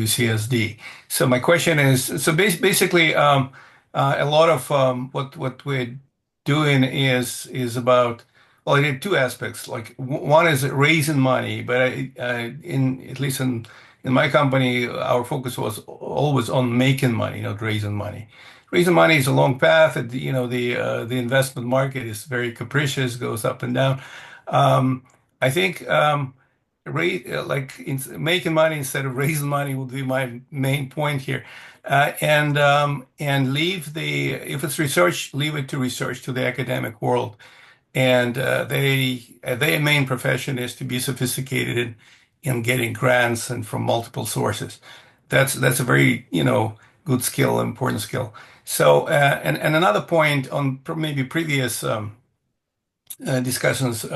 UCSD. So my question is, so basically, a lot of what we're doing is about, well, it had two aspects. Like one is raising money, but at least in my company, our focus was always on making money, not raising money. Raising money is a long path. The investment market is very capricious, goes up and down. I think making money instead of raising money would be my main point here. And if it's research, leave it to research, to the academic world. And their main profession is to be sophisticated in getting grants and from multiple sources. That's a very good skill, important skill. So and another point on maybe previous discussions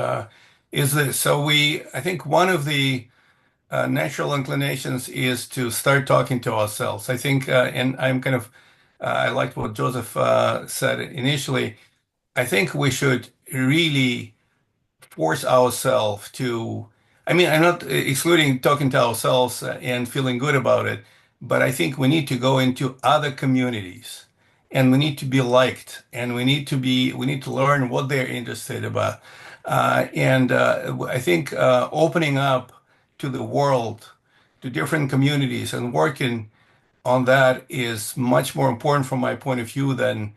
is this. So I think one of the natural inclinations is to start talking to ourselves. I think, and I liked what Joseph said initially. I think we should really force ourselves to, I mean, I'm not excluding talking to ourselves and feeling good about it, but I think we need to go into other communities and we need to be liked and we need to learn what they're interested about. I think opening up to the world, to different communities and working on that is much more important from my point of view than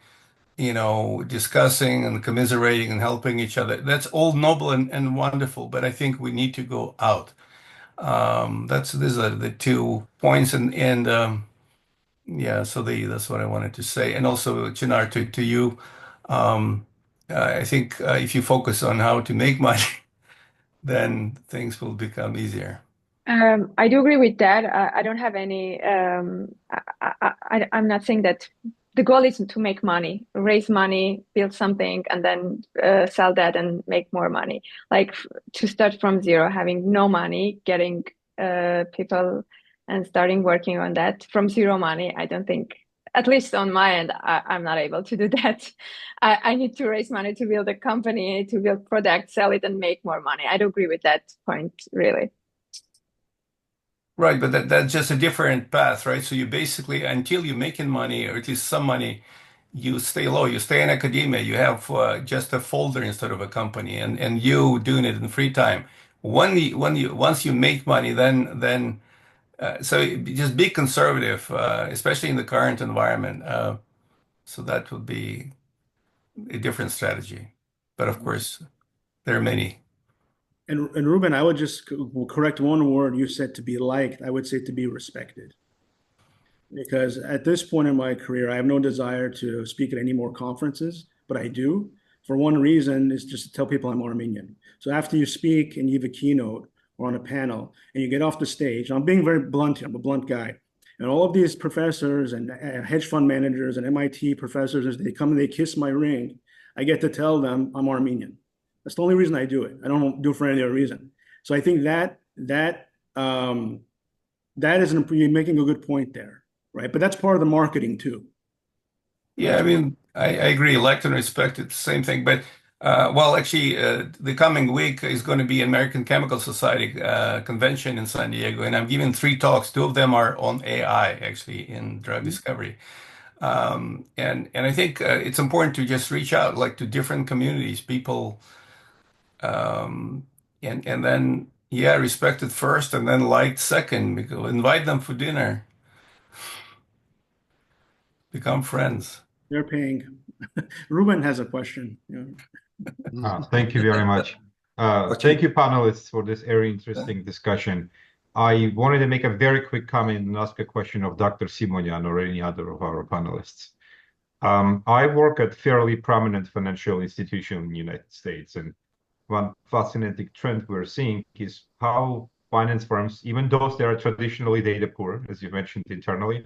discussing and commiserating and helping each other. That's all noble and wonderful, but I think we need to go out. These are the 2 points, and yeah, so that's what I wanted to say. And also, Chinar, to you, I think if you focus on how to make money, then things will become easier. I do agree with that. I don't have any. I'm not saying that the goal is to make money, raise money, build something, and then sell that and make more money. Like to start from zero, having no money, getting people and starting working on that from zero money. I don't think, at least on my end, I'm not able to do that. I need to raise money to build a company, to build product, sell it, and make more money. I do agree with that point, really. Right, but that's just a different path, right? So you basically, until you're making money, or at least some money, you stay low. You stay in academia. You have just a folder instead of a company, and you doing it in free time. Once you make money, then so just be conservative, especially in the current environment. So that would be a different strategy. But of course, there are many. And Ruben, I would just correct one word you said, to be liked. I would say to be respected. Because at this point in my career, I have no desire to speak at any more conferences, but I do. For one reason is just to tell people I'm Armenian. So after you speak and you have a keynote or on a panel and you get off the stage, I'm being very blunt here, I'm a blunt guy. And all of these professors and hedge fund managers and MIT professors, as they come and they kiss my ring, I get to tell them I'm Armenian. That's the only reason I do it. I don't do it for any other reason. So I think that is you're making a good point there, right? But that's part of the marketing too. Yeah, I mean, I agree. Like and respect, it's the same thing. But well, actually, the coming week is going to be American Chemical Society convention in San Diego, and I'm giving 3 talks. 2 of them are on AI, actually, in drug discovery. And I think it's important to just reach out, like, to different communities, people, and then yeah, respect it first, and then liked second. Because invite them for dinner, become friends. They're paying. Ruben has a question. Yeah. Thank you very much. Thank you, panelists, for this very interesting discussion. I wanted to make a very quick comment and ask a question of Dr. Simonian or any other of our panelists. I work at fairly prominent financial institution in the United States, and one fascinating trend we're seeing is how finance firms, even those that are traditionally data poor, as you mentioned internally,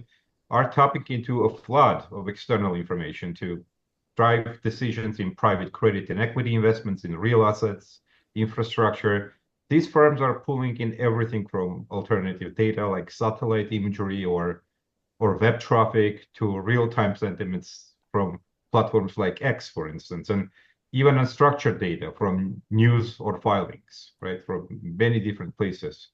are tapping into a flood of external information to drive decisions in private credit and equity investments in real assets, infrastructure. These firms are pulling in everything from alternative data like satellite imagery or web traffic to real-time sentiments from platforms like X, for instance, and even unstructured data from news or filings, right, from many different places.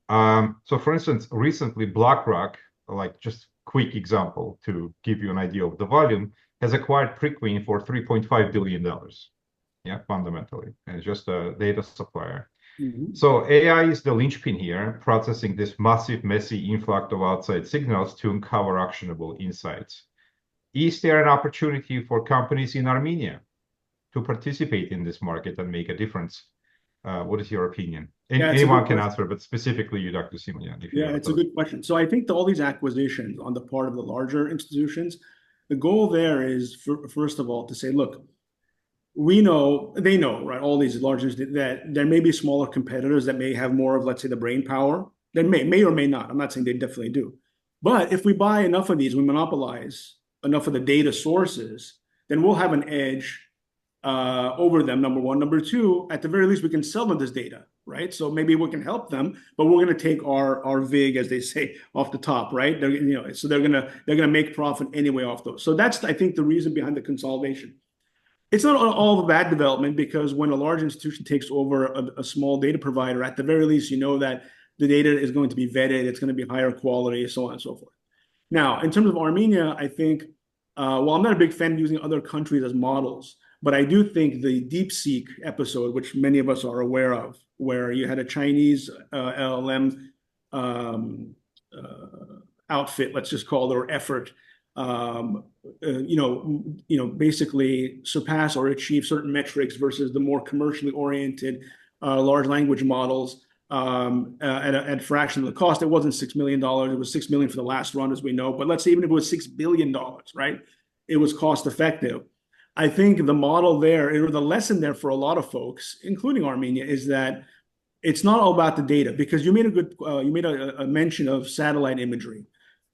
So for instance, recently BlackRock, like just quick example to give you an idea of the volume, has acquired Preqin for $3.5 billion. Yeah, fundamentally, and it's just a data supplier. So AI is the linchpin here, processing this massive, messy influx of outside signals to uncover actionable insights. Is there an opportunity for companies in Armenia to participate in this market and make a difference? What is your opinion? Anyone can answer, but specifically you, Dr. Simonian. Yeah, it's a good question. So I think all these acquisitions on the part of the larger institutions, the goal there is, first of all, to say, look, they know, right, all these large institutions, that there may be smaller competitors that may have more of, let's say, the brain power. They may or may not. I'm not saying they definitely do. But if we buy enough of these, we monopolize enough of the data sources, then we'll have an edge over them, number one. Number two, at the very least, we can sell them this data, right? So maybe we can help them, but we're going to take our vig, as they say, off the top, right? So they're gonna make profit anyway off those. So that's, I think, the reason behind the consolidation. It's not all of a bad development, because when a large institution takes over a small data provider, at the very least, you know that the data is going to be vetted, it's going to be higher quality, so on and so forth. Now, in terms of Armenia, I think, well, I'm not a big fan of using other countries as models, but I do think the DeepSeek episode, which many of us are aware of, where you had a Chinese LLM outfit, let's just call it, or effort, basically surpass or achieve certain metrics versus the more commercially oriented large language models at a fraction of the cost. It wasn't $6 million. It was $6 million for the last run, as we know. But let's say even if it was $6 billion, right? It was cost effective. I think the model there, or the lesson there for a lot of folks, including Armenia, is that it's not all about the data, because you made a mention of satellite imagery.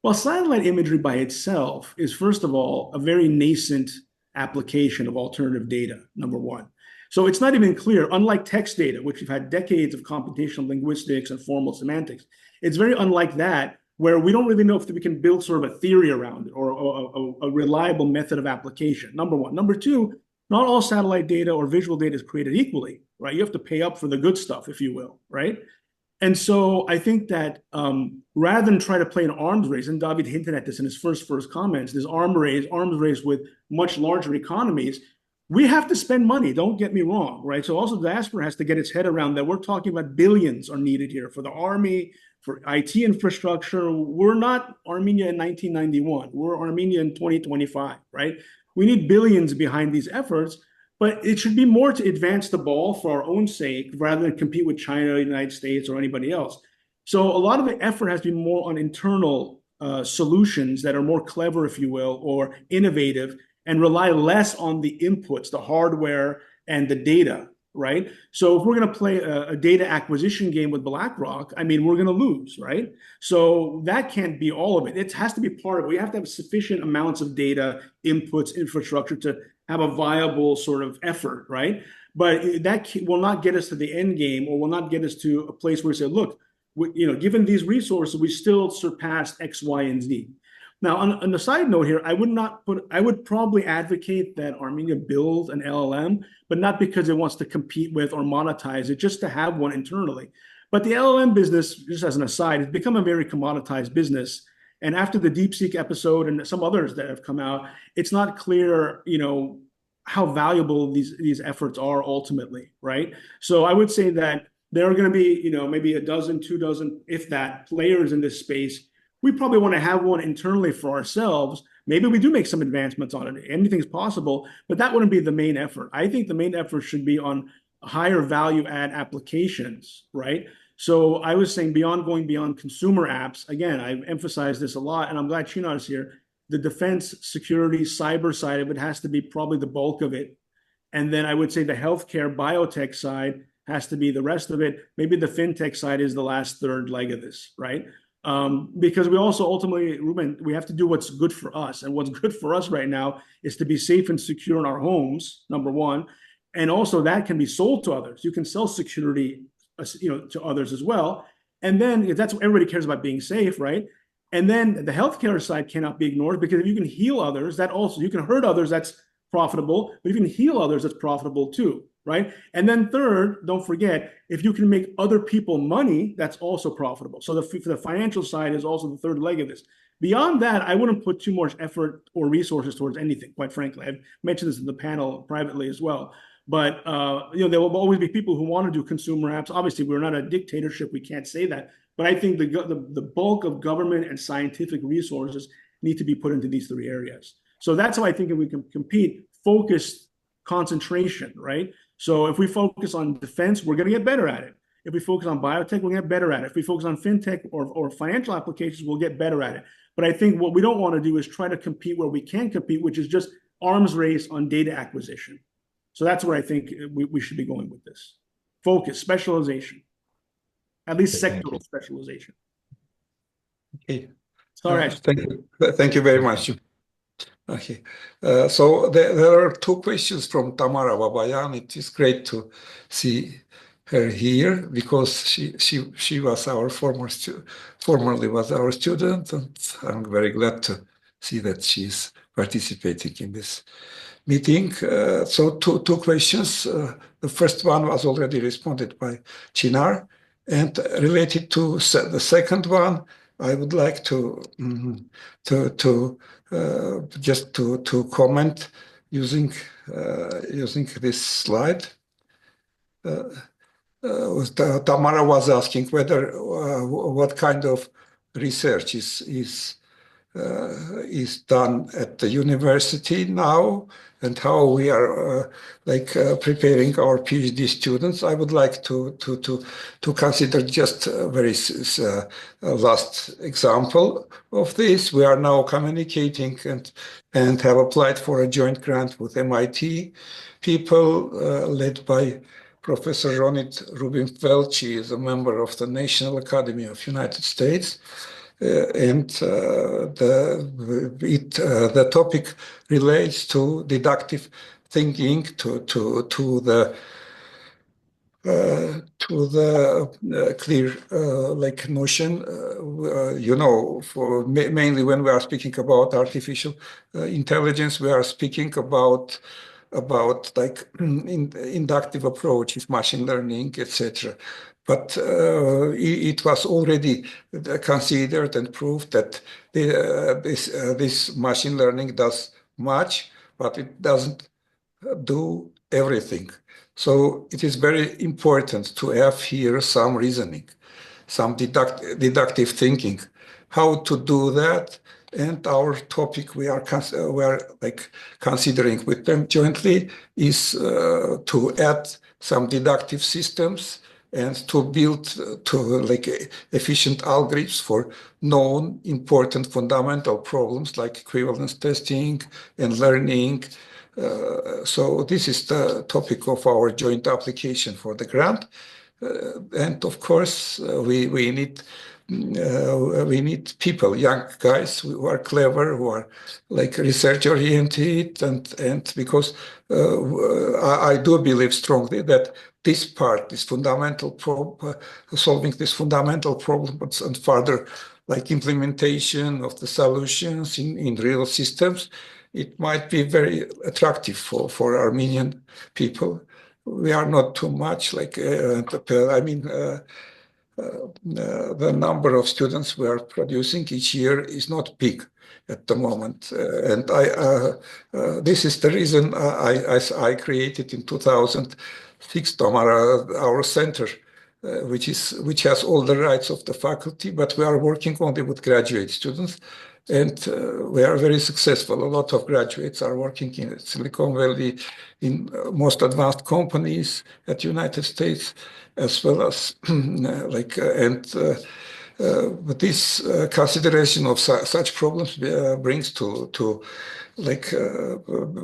Well, satellite imagery by itself is, first of all, a very nascent application of alternative data, number one. So it's not even clear, unlike text data, which we've had decades of computational linguistics and formal semantics, it's very unlike that, where we don't really know if we can build sort of a theory around it or a reliable method of application, number one. Number two, not all satellite data or visual data is created equally, right? You have to pay up for the good stuff, if you will, right? And so I think that rather than try to play an arms race, and David hinted at this in his first comments, this arms race with much larger economies, we have to spend money, don't get me wrong, right? So also the diaspora has to get its head around that. We're talking about billions are needed here for the army, for IT infrastructure. We're not Armenia in 1991. We're Armenia in 2025, right? We need billions behind these efforts. but it should be more to advance the ball for our own sake rather than compete with China, the United States, or anybody else. So a lot of the effort has been more on internal solutions that are more clever, if you will, or innovative, and rely less on the inputs, the hardware and the data, right? So if we're going to play a data acquisition game with BlackRock, I mean, we're going to lose, right? So that can't be all of it. It has to be part of it. We have to have sufficient amounts of data, inputs, infrastructure to have a viable sort of effort, right? But that will not get us to the end game, or will not get us to a place where we say, look, given these resources, we still surpassed X, Y, and Z. Now, on the side note here, I would probably advocate that Armenia build an LLM, but not because it wants to compete with or monetize it, just to have one internally. But the LLM business, just as an aside, has become a very commoditized business. And after the DeepSeek episode and some others that have come out, it's not clear, how valuable these efforts are ultimately, right? So I would say that there are going to be, maybe a dozen, 2 dozen, if that, players in this space. We probably want to have one internally for ourselves. Maybe we do make some advancements on it. Anything's possible, but that wouldn't be the main effort. I think the main effort should be on higher value add applications, right? So I was saying going beyond consumer apps. Again, I've emphasized this a lot, and I'm glad Chinar is here. The defense, security, cyber side of it has to be probably the bulk of it. And then I would say the healthcare, biotech side has to be the rest of it. Maybe the fintech side is the last third leg of this, right? Because we also ultimately, Ruben, we have to do what's good for us. And what's good for us right now is to be safe and secure in our homes, number one. And also that can be sold to others. You can sell security, to others as well. And then that's what everybody cares about, being safe, right? And then the healthcare side cannot be ignored, because if you can heal others, you can hurt others, that's profitable. But if you can heal others, that's profitable too, right? And then third, don't forget, if you can make other people money, that's also profitable. So the financial side is also the third leg of this. Beyond that, I wouldn't put too much effort or resources towards anything, quite frankly. I've mentioned this in the panel privately as well. But there will always be people who want to do consumer apps. Obviously, we're not a dictatorship. We can't say that. But I think the bulk of government and scientific resources need to be put into these 3 areas. So that's how I think we can compete. Focused concentration, right? So if we focus on defense, we're going to get better at it. If we focus on biotech, we'll get better at it. If we focus on fintech or financial applications, we'll get better at it. But I think what we don't want to do is try to compete where we can compete, which is just arms race on data acquisition. So that's where I think we should be going with this. Focus, specialization, at least sectoral specialization. Okay. Sorry. Thank you very much. Okay. So there are 2 questions from Tamara Babayan. It is great to see her here, because she was formerly was our student, and I'm very glad to see that she's participating in this meeting. So two questions. The first one was already responded by Chinar, and related to the second one, I would like to comment using this slide. Tamara was asking whether what kind of research is done at the university now, and how we are preparing our PhD students. I would like to consider just a very last example of this. We are now communicating and have applied for a joint grant with MIT people, led by Professor Ronit Rubin-Feldt. He is a member of the National Academy of United States. And the topic relates to deductive thinking, to the clear notion, for mainly when we are speaking about artificial intelligence, we are speaking about inductive approaches, machine learning, etc. But it was already considered and proved that this machine learning does much, but it doesn't do everything. So it is very important to have here some reasoning, some deductive thinking, how to do that, and our topic we are like considering with them jointly is to add some deductive systems and to build like efficient algorithms for known important fundamental problems like equivalence testing and learning. So this is the topic of our joint application for the grant. And of course, we need people, young guys who are clever, who are like research oriented, and because I do believe strongly that this part, this fundamental solving this fundamental problems and further like implementation of the solutions in real systems, it might be very attractive for Armenian people. We are not too much like, the number of students we are producing each year is not big at the moment. And this is the reason I created in 2006 our center, which has all the rights of the faculty, but we are working only with graduate students. And we are very successful. A lot of graduates are working in Silicon Valley, in most advanced companies at United States, as well as but this consideration of such problems brings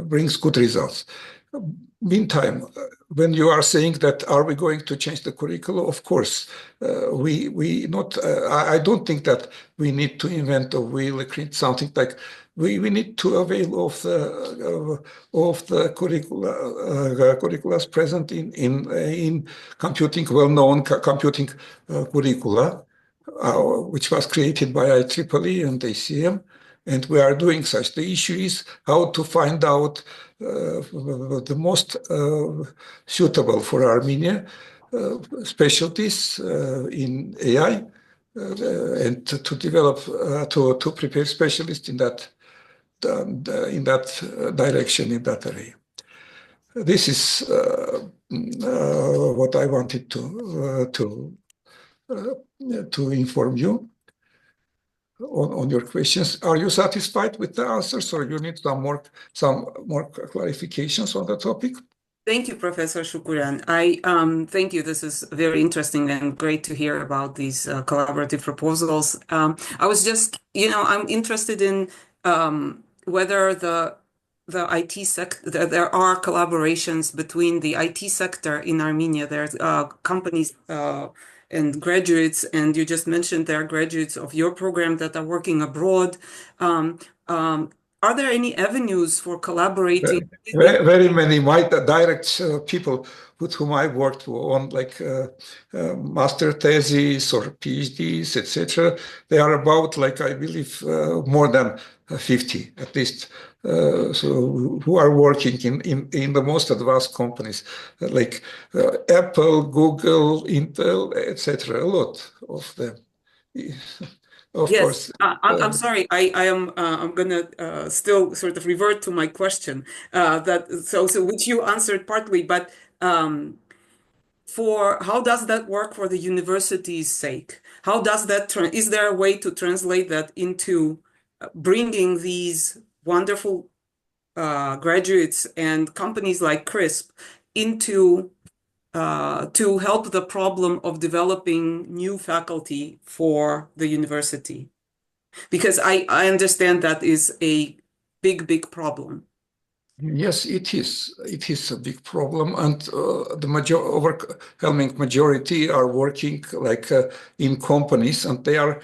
brings good results. Meantime, when you are saying that are we going to change the curriculum, of course, I don't think that we need to invent a wheel, create something like we need to avail of the curricula present in computing, well-known computing curricula, which was created by IEEE and ACM. And we are doing such. The issue is how to find out the most suitable for Armenia specialties in AI and to develop, to prepare specialists in that direction, in that area. This is what I wanted to inform you on your questions. Are you satisfied with the answers, or you need some more clarifications on the topic? Thank you, Professor Shoukourian. Thank you. This is very interesting and great to hear about these collaborative proposals. I was just, I'm interested in whether the IT sector, there are collaborations between the IT sector in Armenia. There's companies and graduates, and you just mentioned there are graduates of your program that are working abroad. Are there any avenues for collaborating? Very many. My direct people with whom I worked on master theses or PhDs, etc. They are about, I believe, more than 50 at least. So who are working in the most advanced companies like Apple, Google, Intel, etc. A lot of them. Of course. I'm sorry. I'm gonna still sort of revert to my question which you answered partly, but for how does that work for the university's sake? How does that is there a way to translate that into bringing these wonderful graduates and companies like CRISP into to help the problem of developing new faculty for the university? Because I understand that is a big problem. Yes, it is. It is a big problem, and the overwhelming majority are working in companies, and they are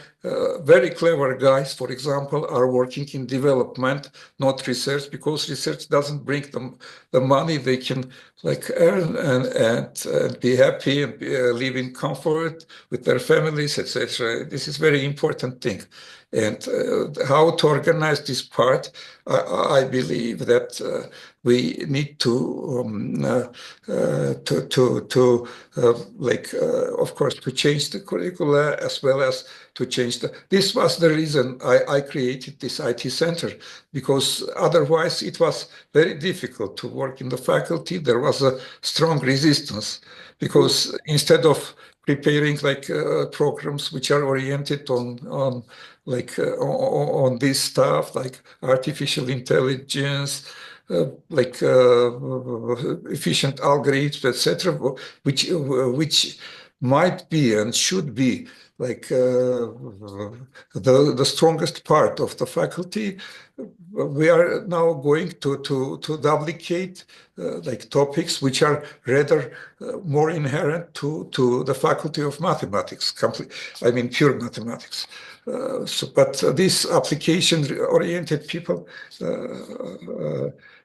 very clever guys. For example, are working in development, not research, because research doesn't bring them the money they can earn and be happy and live in comfort with their families, etc. This is very important thing. And how to organize this part, I believe that we need of course, to change the curricula as well as to change this was the reason I created this IT center, because otherwise it was very difficult to work in the faculty. There was a strong resistance because instead of preparing like programs which are oriented on this stuff, like artificial intelligence, efficient algorithms, etc., which might be and should be like the strongest part of the faculty. We are now going to duplicate like topics which are rather more inherent to the faculty of mathematics, pure mathematics. But these application-oriented people,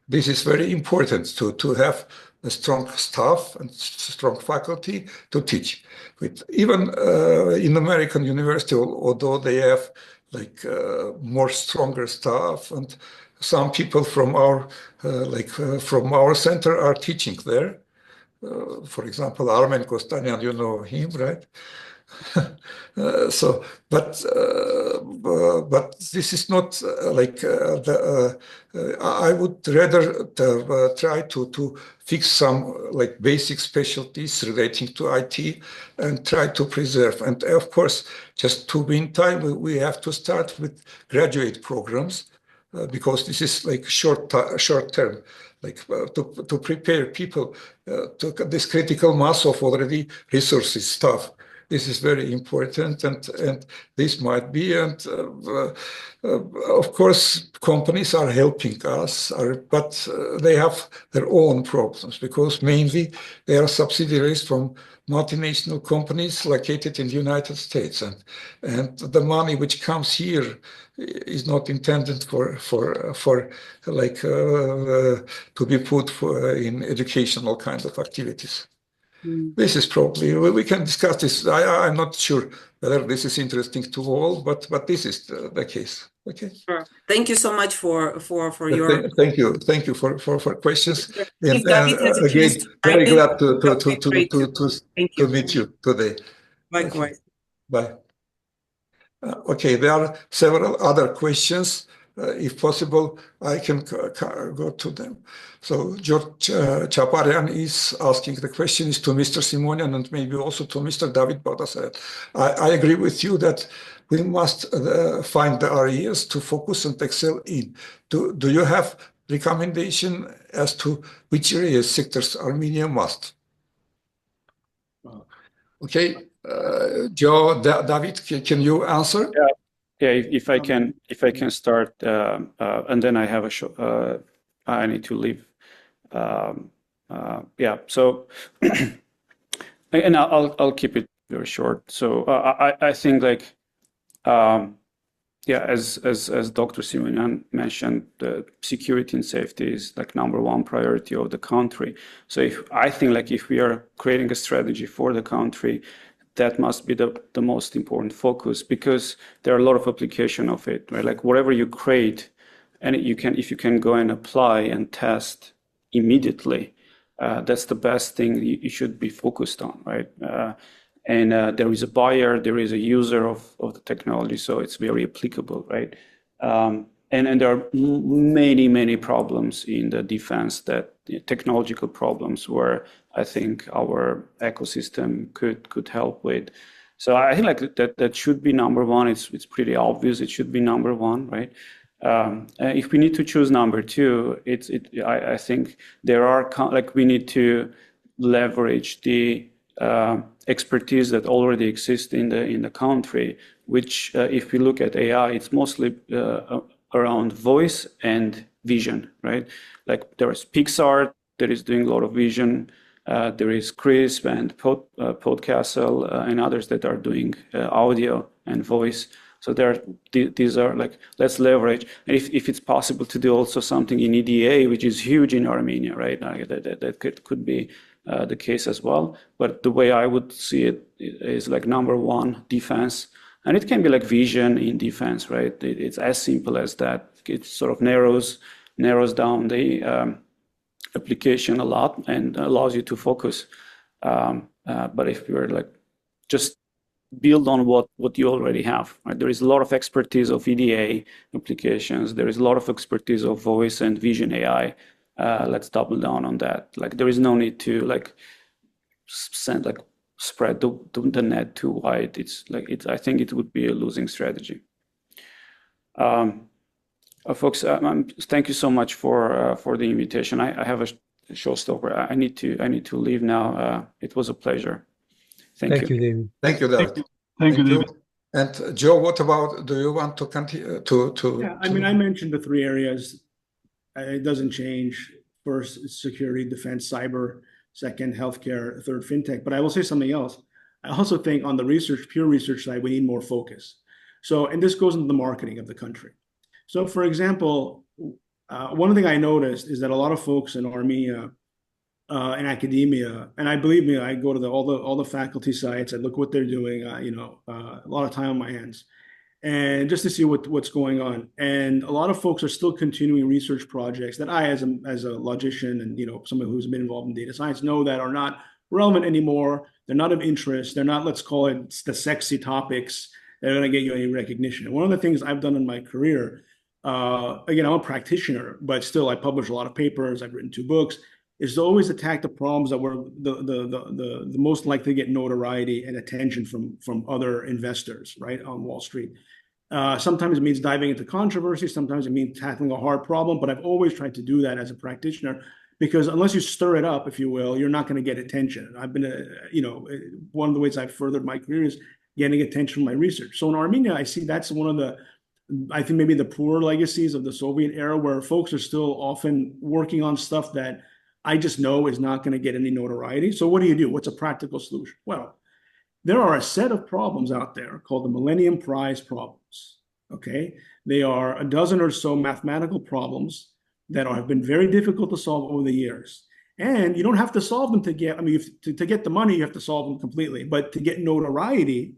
this is very important to have a strong staff and strong faculty to teach. Even in American university, although they have like more stronger staff, and some people from our from our center are teaching there. For example, Armen Kostanyan, you know him, right? But this is not I would rather try to fix some like basic specialties relating to IT and try to preserve. And of course, just to win time, we have to start with graduate programs because this is like short term, to prepare people to this critical mass of already resources staff. This is very important, and this might be, and of course, companies are helping us, but they have their own problems because mainly they are subsidiaries from multinational companies located in the United States, and the money which comes here is not intended for to be put in educational kind of activities. This is probably, we can discuss this. I'm not sure whether this is interesting to all, but this is the case. Okay. Sure. Thank you so much for your. Thank you for questions. And again, very glad to meet you today. Likewise. Bye. Okay, there are several other questions. If possible, I can go to them. So George Chaparian is asking, the question is to Mr. Simonian and maybe also to Mr. David Baghdasaryan. I agree with you that we must find the areas to focus and excel in. Do you have recommendation as to which areas, sectors Armenia must? Okay, Joe, David, can you answer? Yeah, if I can start, and then I have I need to leave. Yeah, so and I'll keep it very short. So I think like yeah, as Dr. Simonian mentioned, the security and safety is like #1 priority of the country. So I think like if we are creating a strategy for the country, that must be the most important focus, because there are a lot of application of it, right? Like whatever you create, and if you can go and apply and test immediately, that's the best thing you should be focused on, right? And there is a buyer, there is a user of the technology, so it's very applicable, right? And there are many problems in the defense, technological problems where I think our ecosystem could help with. So I think like that should be #1. It's pretty obvious. It should be #1, right? If we need to choose #2, I think there are we need to leverage the expertise that already exists in the country. Which, if we look at AI, it's mostly around voice and vision, right? Like there is Pixar that is doing a lot of vision. There is Crisp and Podcastle and others that are doing audio and voice. So these are like, let's leverage. And if it's possible to do also something in EDA, which is huge in Armenia, right? That could be the case as well. But the way I would see it is like #1, defense. And it can be like vision in defense, right? It's as simple as that. It sort of narrows down the application a lot and allows you to focus. But if you're like just build on what you already have, right? There is a lot of expertise of EDA applications. There is a lot of expertise of voice and vision AI. Let's double down on that. Like there is no need to like spread the net too wide. I think it would be a losing strategy. Folks, thank you so much for the invitation. I have a showstopper. I need to leave now. It was a pleasure. Thank you, David. Thank you, David. Thank you, David. And Joe, what about? Do you want to continue Yeah, I mean, I mentioned the three areas. It doesn't change. First, it's security, defense, cyber. Second, healthcare. Third, fintech. But I will say something else. I also think on the pure research side, we need more focus. So, and this goes into the marketing of the country. So, for example, one thing I noticed is that a lot of folks in Armenia, in academia, and I believe me, I go to all the faculty sites. I look what they're doing. A lot of time on my hands, and just to see what's going on. And a lot of folks are still continuing research projects that I, as a logician and someone who's been involved in data science, know that are not relevant anymore. They're not of interest. They're not, let's call it, the sexy topics that are going to get you any recognition. And one of the things I've done in my career, again, I'm a practitioner, but still I publish a lot of papers. I've written 2 books. Is to always attack the problems that were the most likely to get notoriety and attention from other investors, right, on Wall Street. Sometimes it means diving into controversy. Sometimes it means tackling a hard problem. But I've always tried to do that as a practitioner, because unless you stir it up, if you will, you're not going to get attention. I've been, one of the ways I've furthered my career is getting attention from my research. So in Armenia, I see that's one of the, I think maybe the poor legacies of the Soviet era, where folks are still often working on stuff that I just know is not going to get any notoriety. So what do? What's a practical solution? Well, there are a set of problems out there called the Millennium Prize problems. Okay, they are a dozen or so mathematical problems that have been very difficult to solve over the years. And you don't have to solve them to get, to get the money, you have to solve them completely. But to get notoriety,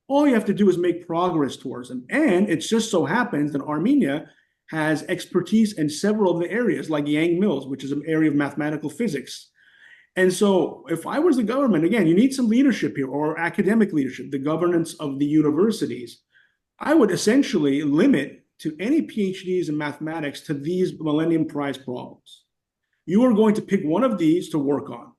all you have to do is make progress towards them. And it just so happens that Armenia has expertise in several of the areas, like Yang Mills, which is an area of mathematical physics. And so if I was the government, again, you need some leadership here, or academic leadership, the governance of the universities. I would essentially limit to any PhDs in mathematics to these Millennium Prize problems. You are going to pick one of these to work on.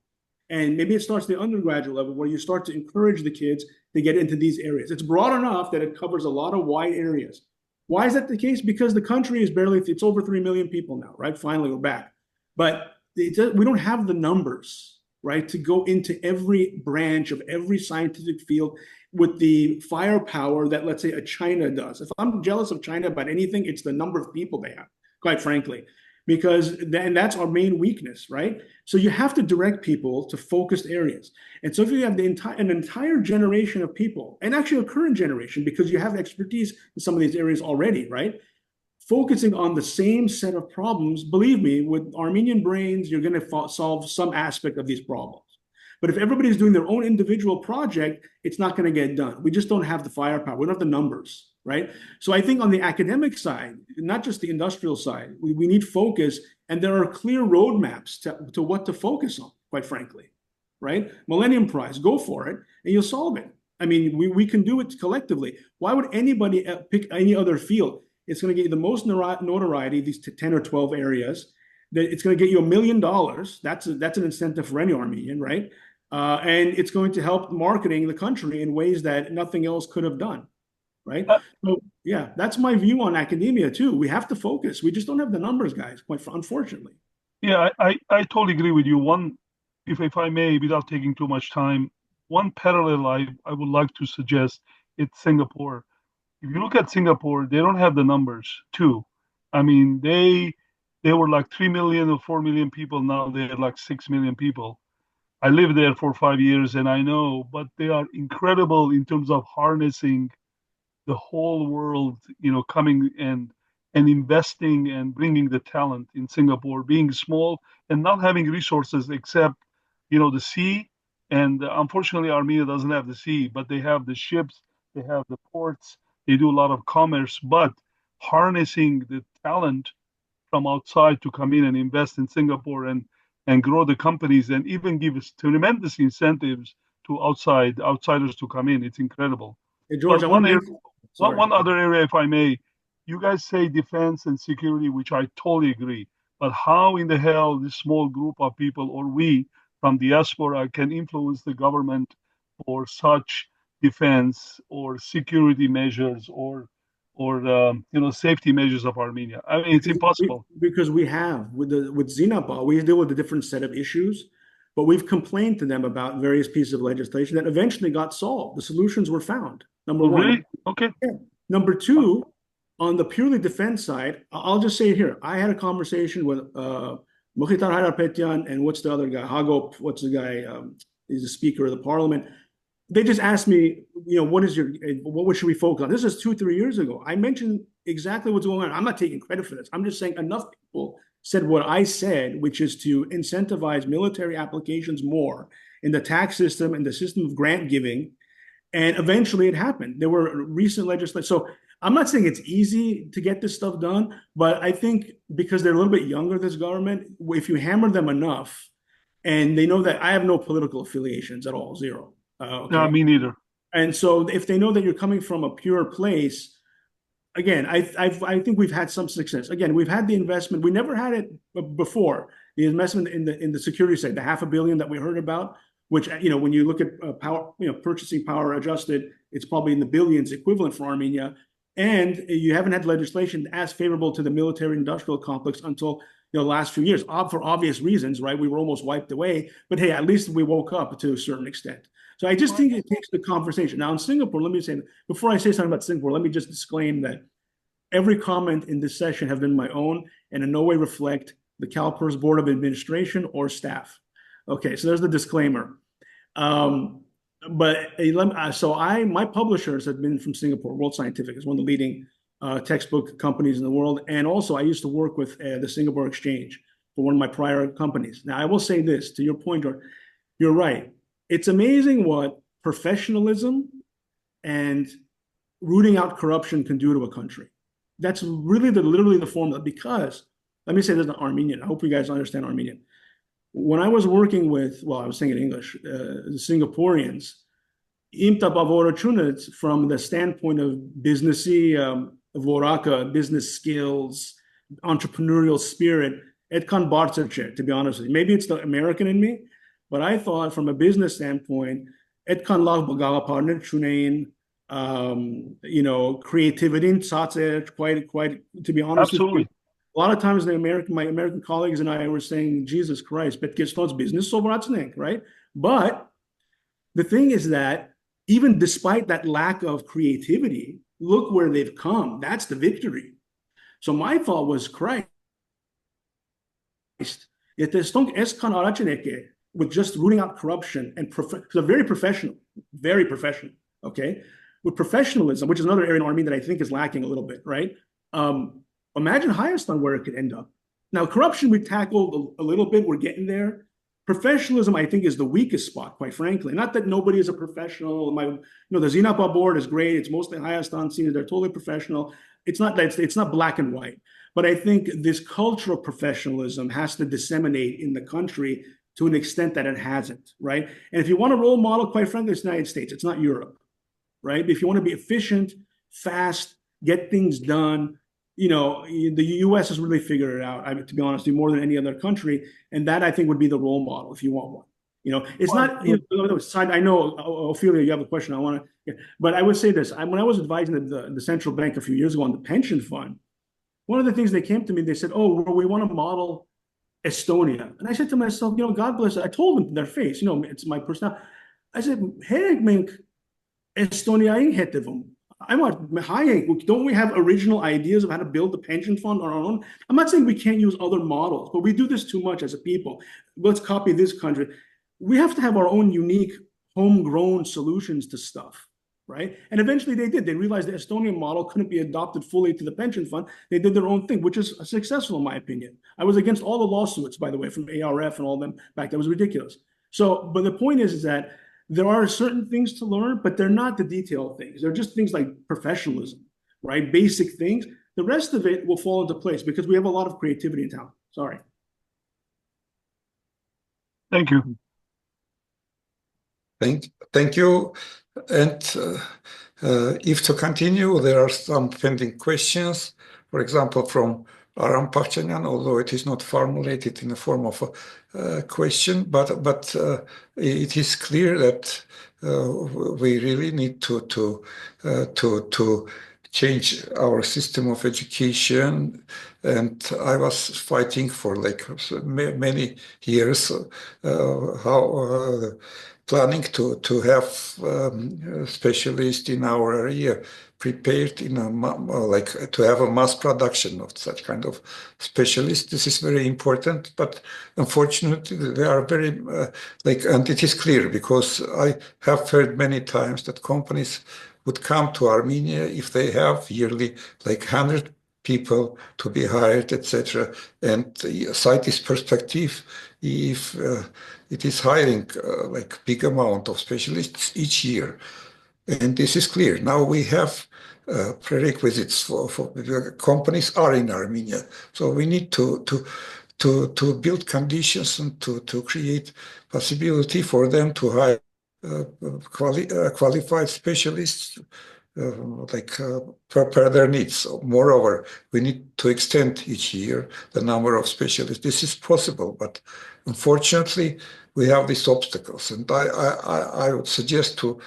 And maybe it starts at the undergraduate level, where you start to encourage the kids to get into these areas. It's broad enough that it covers a lot of wide areas. Why is that the case? Because the country is it's over 3 million people now, right? Finally, we're back. But we don't have the numbers, right, to go into every branch of every scientific field with the firepower that, let's say, a China does. If I'm jealous of China about anything, it's the number of people they have, quite frankly, because that's our main weakness, right? So you have to direct people to focused areas. And so if you have an entire generation of people, and actually a current generation, because you have expertise in some of these areas already, right, focusing on the same set of problems, believe me, with Armenian brains, you're going to solve some aspect of these problems. But if everybody's doing their own individual project, it's not going to get done. We just don't have the firepower. We don't have the numbers, right? So I think on the academic side, not just the industrial side, we need focus, and there are clear roadmaps to what to focus on, quite frankly, right? Millennium Prize, go for it, and you'll solve it. I mean, we can do it collectively. Why would anybody pick any other field? It's going to get you the most notoriety, these 10 or 12 areas. It's going to get you $1 million. That's an incentive for any Armenian, right? And it's going to help marketing the country in ways that nothing else could have done, right? So yeah, that's my view on academia too. We have to focus. We just don't have the numbers, guys, unfortunately. Yeah, I totally agree with you. One, if I may, without taking too much time, one parallel I would like to suggest, it's Singapore. If you look at Singapore, they don't have the numbers too. I mean, they were like 3 million or 4 million people. Now they're like 6 million people. I lived there for 5 years and I know, but they are incredible in terms of harnessing the whole world, coming and investing and bringing the talent in Singapore, being small and not having resources except, the sea. And unfortunately, Armenia doesn't have the sea, but they have the ships, they have the ports, they do a lot of commerce, but harnessing the talent from outside to come in and invest in Singapore and grow the companies, and even give us tremendous incentives to outsiders to come in. It's incredible. Hey, George, one other area, if I may, you guys say defense and security, which I totally agree. But how in the hell this small group of people, or we from diaspora, can influence the government for such defense or security measures or safety measures of Armenia? I mean, it's impossible. Because we have with Zinapa, we deal with a different set of issues, but we've complained to them about various pieces of legislation that eventually got solved. The solutions were found. Number one. Really? Okay. Yeah. Number two, on the purely defense side, I'll just say it here. I had a conversation with Mukhtar Haydarpetyan and what's the other guy? Hagop, what's the guy? He's the Speaker of the Parliament. They just asked me, what should we focus on? This is 2-3 years ago. I mentioned exactly what's going on. I'm not taking credit for this. I'm just saying enough people said what I said, which is to incentivize military applications more in the tax system and the system of grant giving. And eventually it happened. There were recent legislation. So I'm not saying it's easy to get this stuff done, but I think because they're a little bit younger, this government, if you hammer them enough, and they know that I have no political affiliations at all, zero. Okay? No, me neither. And so if they know that you're coming from a pure place, again, I think we've had some success. Again, we've had the investment. We never had it before. The investment in the security side, the $500 million that we heard about, which, when you look at power, purchasing power adjusted, it's probably in the billions equivalent for Armenia. And you haven't had legislation as favorable to the military industrial complex until the last few years, for obvious reasons, right? We were almost wiped away, but hey, at least we woke up to a certain extent. So I just think it takes the conversation. Now in Singapore, let me say, before I say something about Singapore, let me just disclaim that every comment in this session have been my own and in no way reflect the CalPERS Board of Administration or staff. Okay, so there's the disclaimer. My publishers have been from Singapore. World Scientific is one of the leading textbook companies in the world. And also I used to work with the Singapore Exchange for one of my prior companies. Now I will say this, to your point, you're right. It's amazing what professionalism and rooting out corruption can do to a country. That's really literally the formula, because, let me say this in Armenian. I hope you guys understand Armenian. When I was working with, I was saying in English, the Singaporeans, from the standpoint of businessy, voraka, business skills, entrepreneurial spirit, etkan barterche, to be honest with you. Maybe it's the American in me, but I thought from a business standpoint, etkan lav bagala partner chunain, creativity, quite, to be honest with you. A lot of times my American colleagues and I were saying, Jesus Christ, but gets business so right? But the thing is that even despite that lack of creativity, look where they've come. That's the victory. So my thought was, Christ, with just rooting out corruption and they're very professional, okay? With professionalism, which is another area in Armenia that I think is lacking a little bit, right? Imagine Hayastan where it could end up. Now, corruption we tackled a little bit. We're getting there. Professionalism, I think, is the weakest spot, quite frankly. Not that nobody is a professional. The Zinapa board is great. It's mostly Hayastan seniors. They're totally professional. It's not black and white. But I think this culture of professionalism has to disseminate in the country to an extent that it hasn't, right? And if you want a role model, quite frankly, it's the United States. It's not Europe, right? But if you want to be efficient, fast, get things done, the U.S. has really figured it out, to be honest, more than any other country. And that, I think, would be the role model if you want one. It's not, I know, Ophelia, you have a question. But I would say this. When I was advising the central bank a few years ago on the pension fund, one of the things they came to me, they said, we want to model Estonia. And I said to myself, God bless it. I told them to their face, it's my personality. I said, Estonia, don't we have original ideas of how to build the pension fund on our own? I'm not saying we can't use other models, but we do this too much as a people. Let's copy this country. We have to have our own unique, homegrown solutions to stuff, right? And eventually they did. They realized the Estonian model couldn't be adopted fully to the pension fund. They did their own thing, which is successful in my opinion. I was against all the lawsuits, by the way, from ARF and all them back. That was ridiculous. So, but the point is that there are certain things to learn, but they're not the detailed things. They're just things like professionalism, right? Basic things. The rest of it will fall into place because we have a lot of creativity in town. Sorry. Thank you. Thank you. And if to continue, there are some pending questions. For example, from Aram Parchanyan, although it is not formulated in the form of a question, but it is clear that we really need to change our system of education. And I was fighting for like many years, planning to have specialists in our area prepared in like to have a mass production of such kind of specialists. This is very important, but unfortunately they are very and it is clear because I have heard many times that companies would come to Armenia if they have yearly like 100 people to be hired, etc. And cite this perspective, if it is hiring like big amount of specialists each year, and this is clear. Now we have prerequisites for companies are in Armenia, so we need to build conditions and to create possibility for them to hire qualified specialists per their needs. So moreover, we need to extend each year the number of specialists. This is possible, but unfortunately, we have these obstacles. And I would suggest to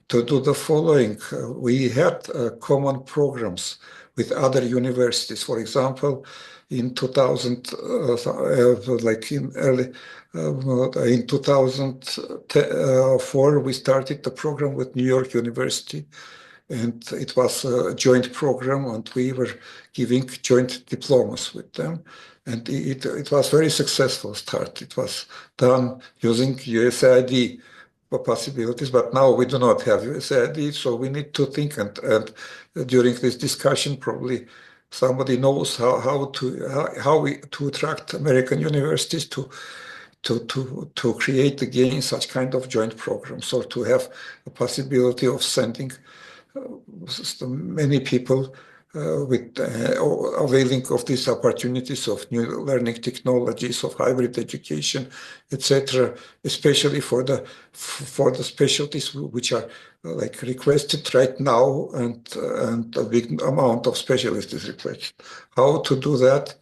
do the following. We had common programs with other universities. For example, in 2000, in 2004, we started the program with New York University, and it was a joint program, and we were giving joint diplomas with them. And it was very successful start. It was done using USAID possibilities, but now we do not have USAID, so we need to think, and during this discussion, probably somebody knows how to attract American universities to create again such kind of joint programs, or to have a possibility of sending many people with availing of these opportunities of new learning technologies, of hybrid education, etc., especially for the specialties which are like requested right now, and a big amount of specialists is requested. How to do that?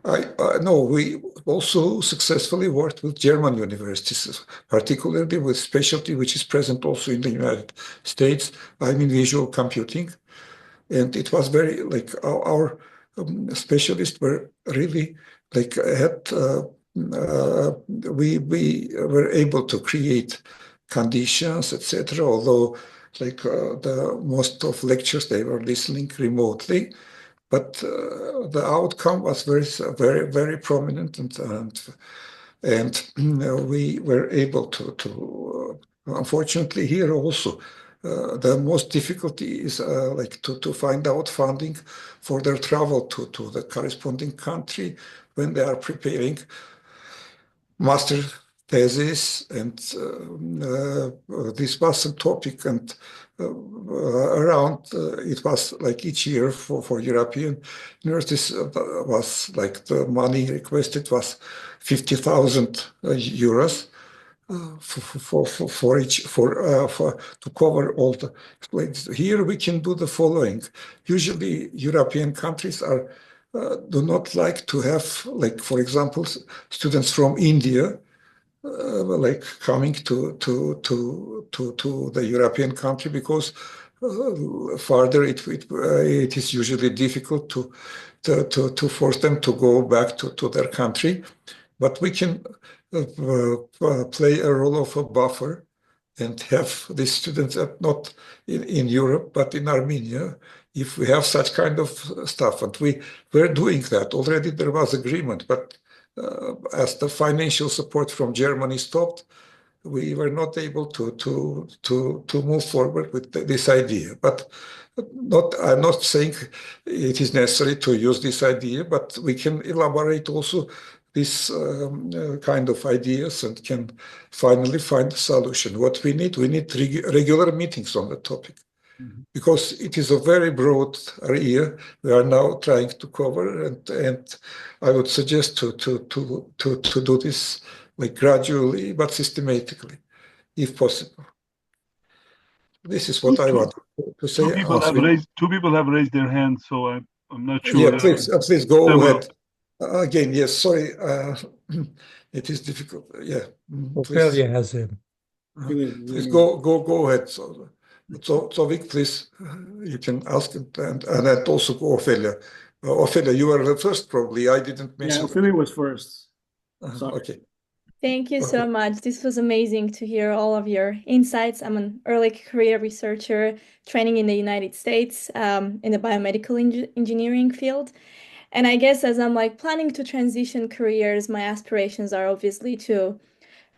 I know we also successfully worked with German universities, particularly with specialty which is present also in the United States. I'm in visual computing, and it was very like our specialists were really like we were able to create conditions, etc. Although like the most of lectures they were listening remotely. But the outcome was very prominent, and we were able to unfortunately here also the most difficulty is like to find out funding for their travel to the corresponding country when they are preparing master thesis, and this was a topic, and around it was like each year for European universities was like the money requested was 50,000 euros for to cover all the explains. Here we can do the following. Usually European countries are do not like to have, like, for example, students from India like coming to the European country, because further it is usually difficult to force them to go back to their country. But we can play a role of a buffer and have these students not in Europe, but in Armenia, if we have such kind of stuff. And we were doing that already. There was agreement, but as the financial support from Germany stopped, we were not able to move forward with this idea. But I'm not saying it is necessary to use this idea, but we can elaborate also this kind of ideas and can finally find a solution. What we need regular meetings on the topic, because it is a very broad area we are now trying to cover, and I would suggest to do this like gradually but systematically, if possible. This is what I want to say. Two people have raised their hands, so I'm not sure. Yeah, please go ahead. Again, yes, sorry, it is difficult. Yeah, Ophelia has Please go ahead. So Vic, please, you can ask it, and also Ophelia. Ophelia, you were the first, probably. I didn't mention. Yeah, Ophelia was first. Okay. Thank you so much. This was amazing to hear all of your insights. I'm an early career researcher training in the United States in the biomedical engineering field. And I guess as I'm like planning to transition careers, my aspirations are obviously to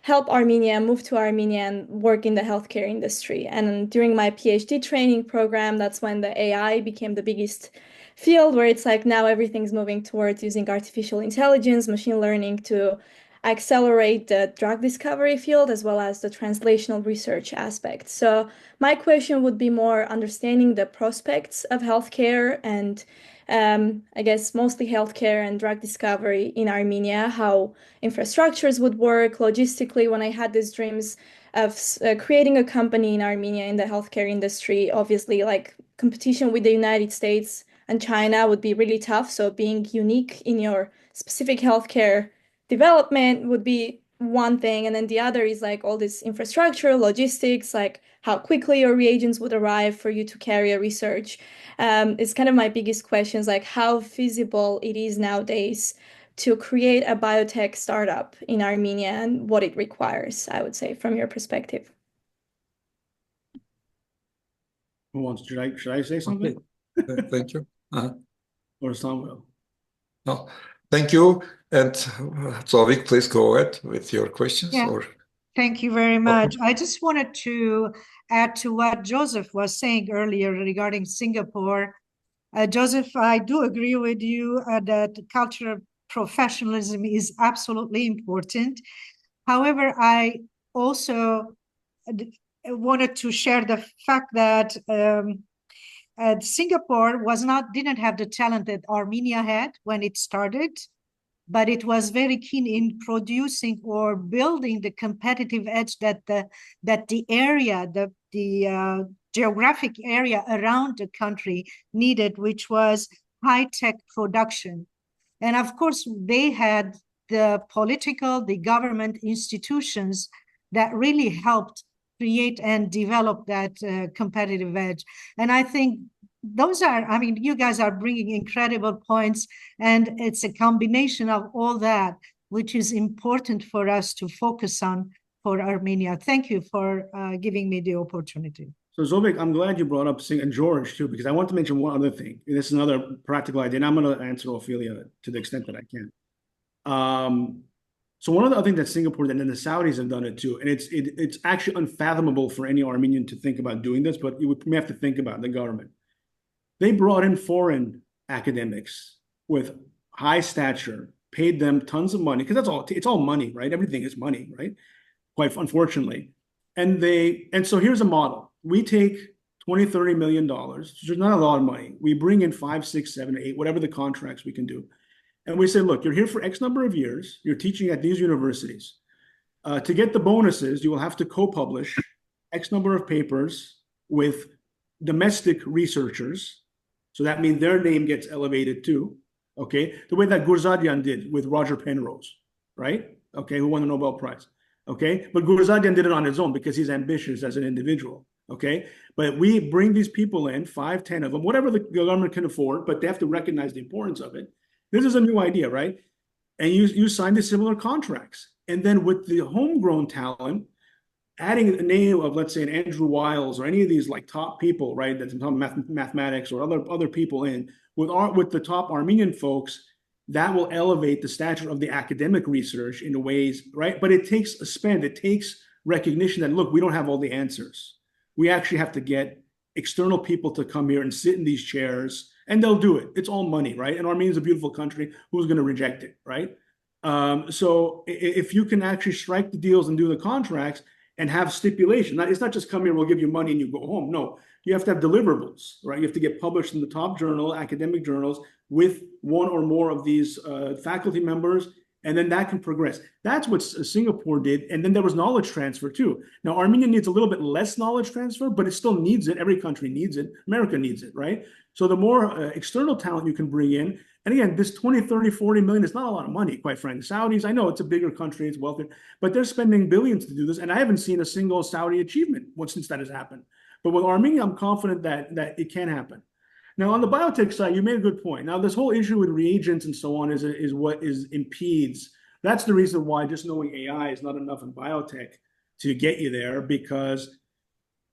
help Armenia, move to Armenia and work in the healthcare industry. And during my PhD training program, that's when the AI became the biggest field, where it's like now everything's moving towards using artificial intelligence, machine learning to accelerate the drug discovery field as well as the translational research aspect. So my question would be more understanding the prospects of healthcare and I guess mostly healthcare and drug discovery in Armenia, how infrastructures would work logistically. When I had these dreams of creating a company in Armenia in the healthcare industry, obviously like competition with the United States and China would be really tough. So being unique in your specific healthcare development would be one thing. And then the other is like all this infrastructure, logistics, like how quickly your reagents would arrive for you to carry a research. It's kind of my biggest questions, like how feasible it is nowadays to create a biotech startup in Armenia and what it requires, I would say, from your perspective. Who wants? Should I say something? Okay. Thank you. Or Samvel? No, thank you. And so Vic, please go ahead with your questions. Yeah. Thank you very much. I just wanted to add to what Joseph was saying earlier regarding Singapore. Joseph, I do agree with you that cultural professionalism is absolutely important. However, I also wanted to share the fact that Singapore didn't have the talent that Armenia had when it started, but it was very keen in producing or building the competitive edge that the area, the geographic area around the country needed, which was high-tech production. And of course, they had the the government institutions that really helped create and develop that competitive edge. And I think you guys are bringing incredible points, and it's a combination of all that, which is important for us to focus on for Armenia. Thank you for giving me the opportunity. So Zovik, I'm glad you brought up and George too, because I want to mention one other thing. This is another practical idea, and I'm going to answer Ophelia to the extent that I can. So one of the other things that Singapore and then the Saudis have done it too, and it's actually unfathomable for any Armenian to think about doing this, but you may have to think about the government. They brought in foreign academics with high stature, paid them tons of money, because it's all money, right? Everything is money, right? Quite unfortunately. And so here's a model. We take $20-30 million, which is not a lot of money. We bring in 5, 6, 7, 8, whatever the contracts we can do. And we say, look, you're here for X number of years. You're teaching at these universities. To get the bonuses, you will have to co-publish X number of papers with domestic researchers. So that means their name gets elevated too. Okay. The way that Gurzadian did with Roger Penrose, right? Okay. Who won the Nobel Prize. Okay. But Gurzadian did it on his own because he's ambitious as an individual. Okay. But we bring these people in, 5, 10 of them, whatever the government can afford, but they have to recognize the importance of it. This is a new idea, right? And you sign the similar contracts. And then with the homegrown talent, adding a name of, let's say, an Andrew Wiles or any of these like top people, right? That's in mathematics or other people in with the top Armenian folks, that will elevate the stature of the academic research in ways, right? But it takes a spend. It takes recognition that, look, we don't have all the answers. We actually have to get external people to come here and sit in these chairs, and they'll do it. It's all money, right? And Armenia is a beautiful country. Who's going to reject it, right? So if you can actually strike the deals and do the contracts and have stipulation, it's not just come here, we'll give you money and you go home. No, you have to have deliverables, right? You have to get published in the top academic journals with one or more of these faculty members and then that can progress. That's what Singapore did, and then there was knowledge transfer too. Now, Armenia needs a little bit less knowledge transfer, but it still needs it. Every country needs it. America needs it, right? So the more external talent you can bring in, and again, this 20, 30, 40 million is not a lot of money, quite frankly. Saudis, I know it's a bigger country, it's wealthier, but they're spending billions to do this, and I haven't seen a single Saudi achievement since that has happened. But with Armenia, I'm confident that it can happen. Now, on the biotech side, you made a good point. Now, this whole issue with reagents and so on is what impedes. That's the reason why just knowing AI is not enough in biotech to get you there, because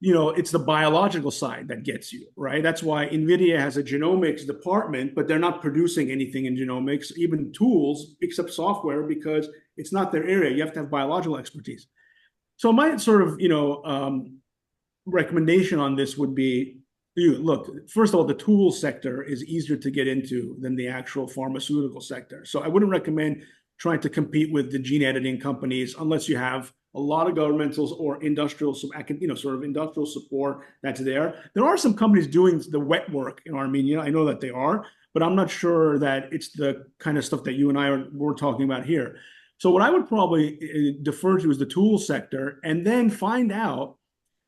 it's the biological side that gets you, right? That's why NVIDIA has a genomics department, but they're not producing anything in genomics, even tools, except software, because it's not their area. You have to have biological expertise. So my sort of, recommendation on this would be, look, first of all, the tools sector is easier to get into than the actual pharmaceutical sector. So I wouldn't recommend trying to compete with the gene editing companies unless you have a lot of governmentals or industrial, sort of industrial support that's there. There are some companies doing the wet work in Armenia. I know that they are, but I'm not sure that it's the kind of stuff that you and I were talking about here. So what I would probably defer to is the tools sector, and then find out,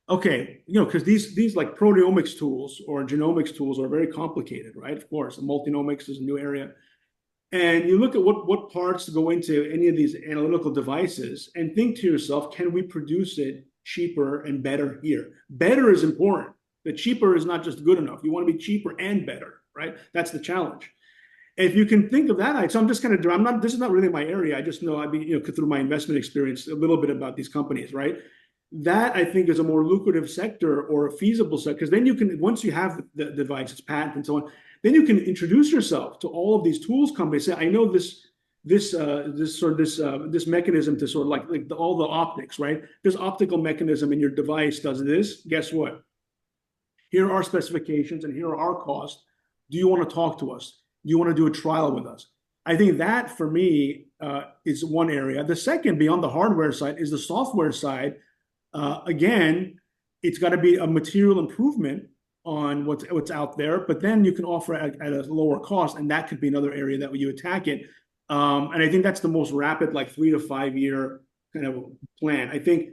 okay, because these like proteomics tools or genomics tools are very complicated, right? Of course, multinomics is a new area. And you look at what parts go into any of these analytical devices and think to yourself, can we produce it cheaper and better here? Better is important. The cheaper is not just good enough. You want to be cheaper and better, right? That's the challenge. If you can think of that, so I'm just kind of, this is not really my area. I just know I've been, through my investment experience, a little bit about these companies, right? That I think is a more lucrative sector or a feasible sector, because then you can, once you have the device, it's patent and so on, then you can introduce yourself to all of these tools companies. Say, I know this mechanism to sort of like all the optics, right? This optical mechanism in your device does this. Guess what? Here are our specifications and here are our costs. Do you want to talk to us? Do you want to do a trial with us? I think that for me is one area. The second, beyond the hardware side, is the software side. Again, it's got to be a material improvement on what's out there, but then you can offer at a lower cost, and that could be another area that you attack it. And I think that's the most rapid, like 3 to 5 year kind of plan. I think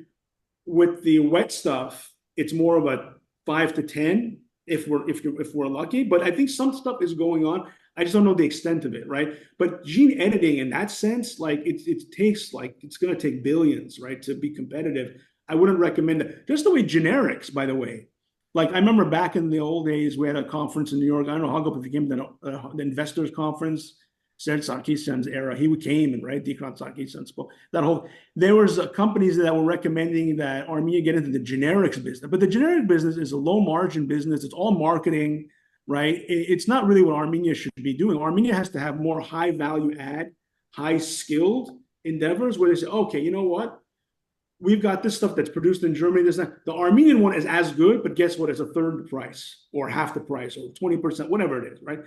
with the wet stuff, it's more of a 5 to 10 if we're lucky. But I think some stuff is going on. I just don't know the extent of it, right? But gene editing in that sense, like it takes it's going to take billions, right, to be competitive. I wouldn't recommend it. Just the way generics, by the way. Like I remember back in the old days, we had a conference in New York. I don't know how if it came to the investors conference, Serge Sarkisyan's era. He came and right, Dikran Sarkisyan spoke. There was companies that were recommending that Armenia get into the generics business, but the generic business is a low margin business. It's all marketing, right? It's not really what Armenia should be doing. Armenia has to have more high value add, high skilled endeavors where they say, okay, you know what? We've got this stuff that's produced in Germany. The Armenian one is as good, but guess what? It's a third the price or half the price or 20%, whatever it is, right?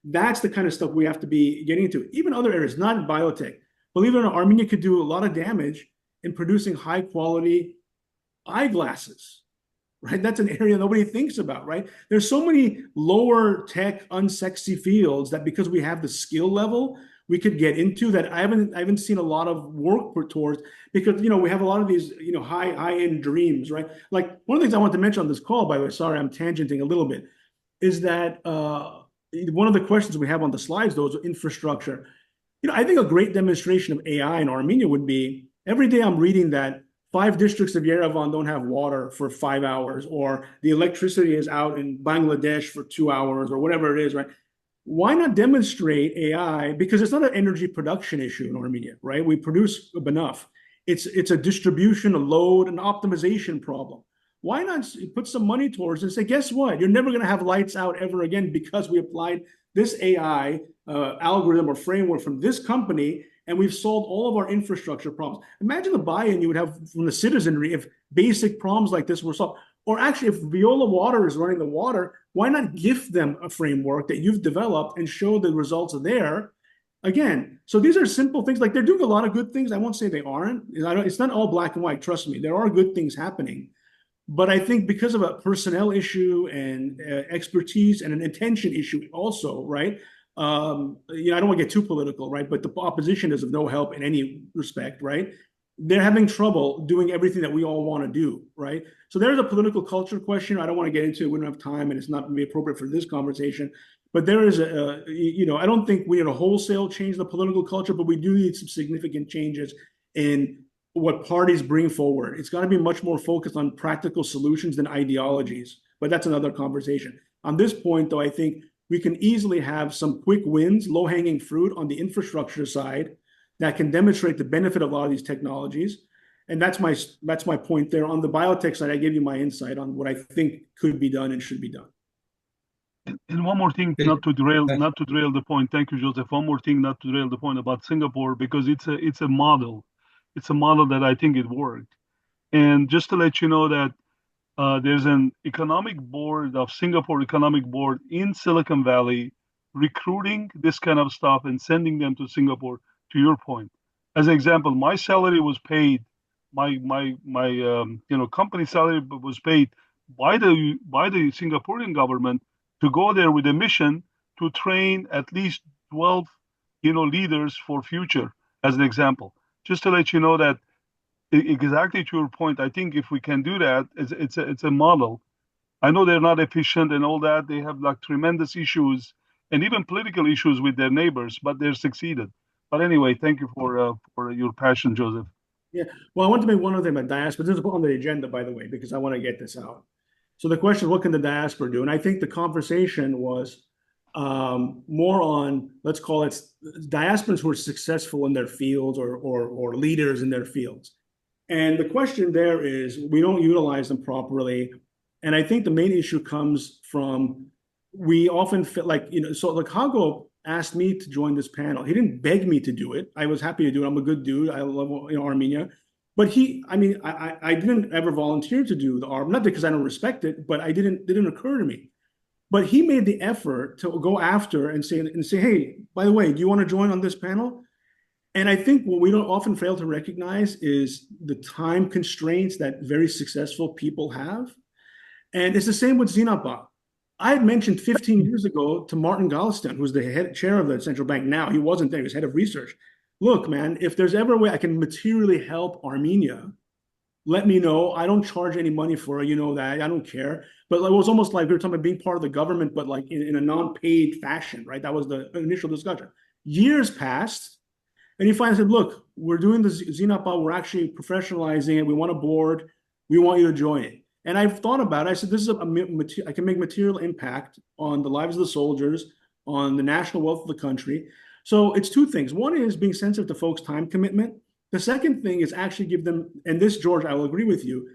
That's the kind of stuff we have to be getting into. Even other areas, not in biotech. Believe it or not, Armenia could do a lot of damage in producing high quality eyeglasses, right? That's an area nobody thinks about, right? There's so many lower tech, unsexy fields that because we have the skill level, we could get into that. I haven't seen a lot of work put towards, because we have a lot of these high-end dreams, right? Like one of the things I want to mention on this call, by the way, sorry, I'm tangenting a little bit, is that one of the questions we have on the slides, though, is infrastructure. I think a great demonstration of AI in Armenia would be, every day I'm reading that 5 districts of Yerevan don't have water for 5 hours, or the electricity is out in Bangladesh for 2 hours, or whatever it is, right? Why not demonstrate AI? Because it's not an energy production issue in Armenia, right? We produce enough. It's a distribution, a load, an optimization problem. Why not put some money towards it and say, guess what? You're never going to have lights out ever again because we applied this AI algorithm or framework from this company, and we've solved all of our infrastructure problems. Imagine the buy-in you would have from the citizenry if basic problems like this were solved. Or actually, if Viola Water is running the water, why not gift them a framework that you've developed and show the results there? Again, so these are simple things. Like they're doing a lot of good things. I won't say they aren't. It's not all black and white. Trust me, there are good things happening. But I think because of a personnel issue and expertise and an attention issue also, right? you know, I don't want to get too political, right? But the opposition is of no help in any respect, right? They're having trouble doing everything that we all want to do, right? So there's a political culture question. I don't want to get into it. We don't have time, and it's not really appropriate for this conversation. But there is you know, I don't think we need a wholesale change in the political culture, but we do need some significant changes in what parties bring forward. It's got to be much more focused on practical solutions than ideologies. But that's another conversation. On this point, though, I think we can easily have some quick wins, low-hanging fruit on the infrastructure side that can demonstrate the benefit of a lot of these technologies. And that's my point there. On the biotech side, I gave you my insight on what I think could be done and should be done. And one more thing, not to derail the point. Thank you, Joseph. One more thing, not to derail the point about Singapore, because it's a model. It's a model that I think it worked. And just to let you know that there's an economic board of Singapore Economic Board in Silicon Valley recruiting this kind of stuff and sending them to Singapore. To your point, as an example, my salary was paid, my company salary was paid by the Singaporean government to go there with a mission to train at least 12 leaders for future, as an example. Just to let you know that exactly to your point, I think if we can do that, it's a model. I know they're not efficient and all that. They have like tremendous issues and even political issues with their neighbors, but they're succeeded. But anyway, thank you for your passion, Joseph. Yeah. Well, I want to make one other thing about diaspora. This is on the agenda, by the way, because I want to get this out. So the question is, what can the diaspora do? And I think the conversation was more on, let's call it diasporans who are successful in their fields or leaders in their fields. And the question there is, we don't utilize them properly. And I think the main issue comes from, we often feel like, so like Hago asked me to join this panel. He didn't beg me to do it. I was happy to do it. I'm a good dude. I love Armenia. But I didn't ever volunteer to do the ARPA, not because I don't respect it, but it didn't occur to me. But he made the effort to go after and say, hey, by the way, do you want to join on this panel? And I think what we don't often fail to recognize is the time constraints that very successful people have. And it's the same with Zinapa. I had mentioned 15 years ago to Martin Galston, who's the chair of the central bank now. He wasn't there. He was head of research. Look, man, if there's ever a way I can materially help Armenia, let me know. I don't charge any money for it. You know that. I don't care. But it was almost like we were talking about being part of the government, but like in a non-paid fashion, right? That was the initial discussion. Years passed, and he finally said, look, we're doing the Zinapa. We're actually professionalizing it. We want a board. We want you to join it. And I've thought about it. I said, this is I can make material impact on the lives of the soldiers, on the national wealth of the country. So it's two things. One is being sensitive to folks' time commitment. The second thing is actually give them, and this, George, I will agree with you,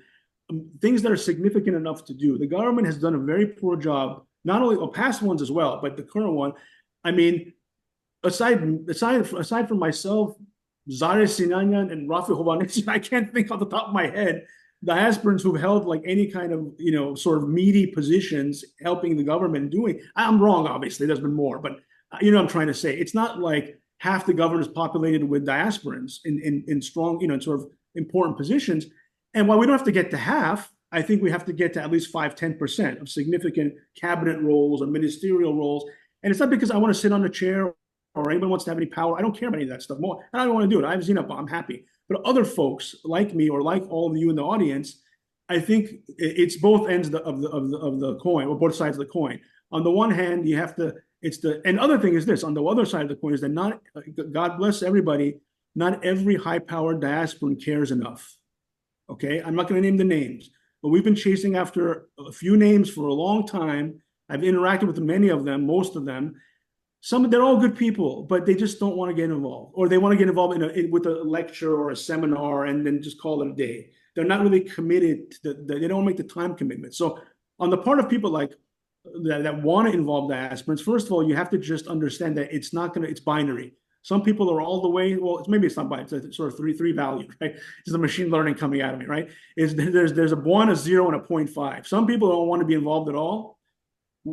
things that are significant enough to do. The government has done a very poor job, not only past ones as well, but the current one. I mean, aside from myself, Zare Sinanyan and Rafi Hovanesian, I can't think off the top of my head diasporans who've held like any kind of sort of meaty positions helping the government doing. I'm wrong, obviously. There's been more, but what I'm trying to say. It's not like half the government is populated with diasporans in strong, sort of important positions. And while we don't have to get to half, I think we have to get to at least 5-10% of significant cabinet roles or ministerial roles. And it's not because I want to sit on a chair or anyone wants to have any power. I don't care about any of that stuff more. And I don't want to do it. I have Zinapa. I'm happy. But other folks like me or like all of you in the audience, I think it's both ends of the coin, or both sides of the coin. On the one hand, you have to, and other thing is this, on the other side of the coin is that not, God bless everybody, not every high-powered diasporan cares enough. Okay, I'm not going to name the names, but we've been chasing after a few names for a long time. I've interacted with many of them, most of them. They're all good people, but they just don't want to get involved, or they want to get involved with a lecture or a seminar and then just call it a day. They're not really committed. They don't make the time commitment. So on the part of people like that want to involve diasporans, first of all, you have to just understand that it's binary. Some people are all the way, maybe it's not binary, it's sort of three value, right? It's the machine learning coming out of me, right? There's a 1, a 0, and a 0.5. Some people don't want to be involved at all.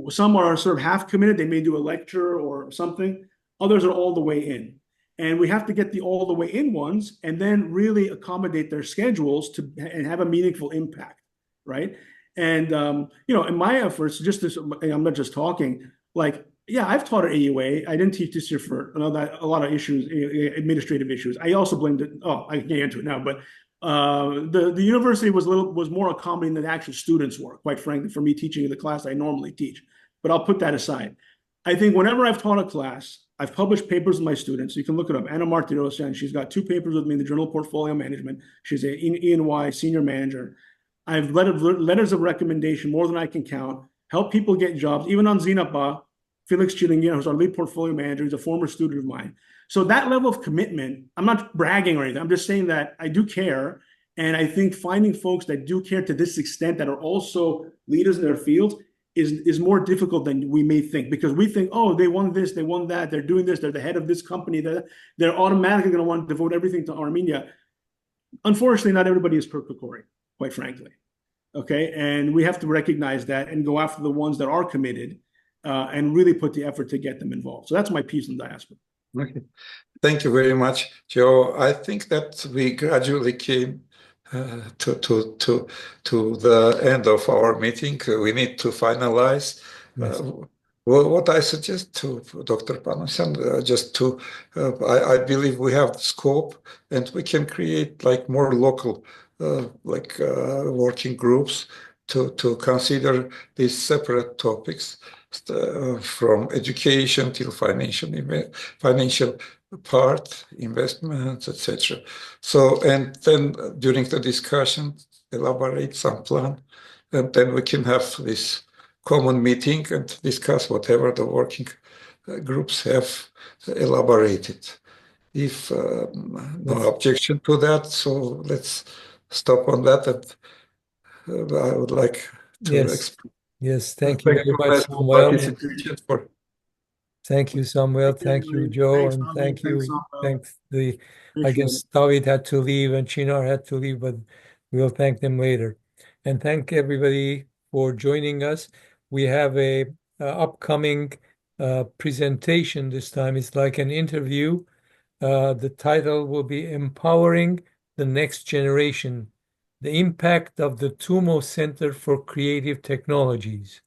Some are sort of half committed. They may do a lecture or something. Others are all the way in. And we have to get the all the way in ones and then really accommodate their schedules and have a meaningful impact, right? And, in my efforts, I'm not just talking, like yeah, I've taught at AUA. I didn't teach this year for a lot of issues, administrative issues. I also blamed it. Oh, I can't get into it now, but the university was more accommodating than the actual students were, quite frankly, for me teaching the class I normally teach. But I'll put that aside. I think whenever I've taught a class, I've published papers with my students. You can look it up. Anna Martirosyan, she's got 2 papers with me in the Journal of Portfolio Management. She's an E&Y senior manager. I've letters of recommendation, more than I can count, help people get jobs, even on Zinapa. Felix Chilingian, who's our lead portfolio manager, is a former student of mine. So that level of commitment, I'm not bragging or anything. I'm just saying that I do care. And I think finding folks that do care to this extent that are also leaders in their field is more difficult than we may think, because we think, oh, they won this, they won that, they're doing this, they're the head of this company, they're automatically going to want to devote everything to Armenia. Unfortunately, not everybody is Kirk Kokori, quite frankly. Okay, and we have to recognize that and go after the ones that are committed and really put the effort to get them involved. So that's my piece on diaspora. Okay. Thank you very much, Joe. I think that we gradually came to the end of our meeting. We need to finalize. Yes. Well, what I suggest to Dr. Panosian, I believe we have the scope, and we can create like more local, working groups to consider these separate topics, from education till financial part, investments, etc. So, and then during the discussion, elaborate some plan, and then we can have this common meeting and discuss whatever the working groups have elaborated. If no objection to that, so let's stop on that. And I would like to Yes, thank you very much, Samvel. Thank you, Samvel. Thank you, Joe, and thank you. Thanks I guess David had to leave and Chinar had to leave, but we'll thank them later. And thank everybody for joining us. We have a upcoming presentation this time. It's like an interview. The title will be Empowering the Next Generation, the Impact of the TUMO Center for Creative Technologies.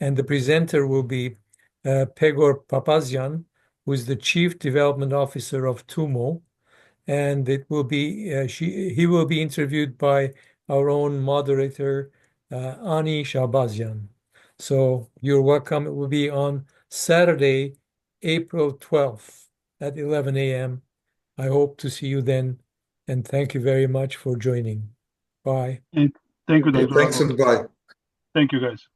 And the presenter will be Pegor Papazyan, who is the Chief Development Officer of TUMO. And it will be he will be interviewed by our own moderator, Ani Shahbazyan. So you're welcome. It will be on Saturday, April 12th at 11 a.m. I hope to see you then. And thank you very much for joining. Bye. Thank you, Dr. Thanks and bye. Thank you, guys.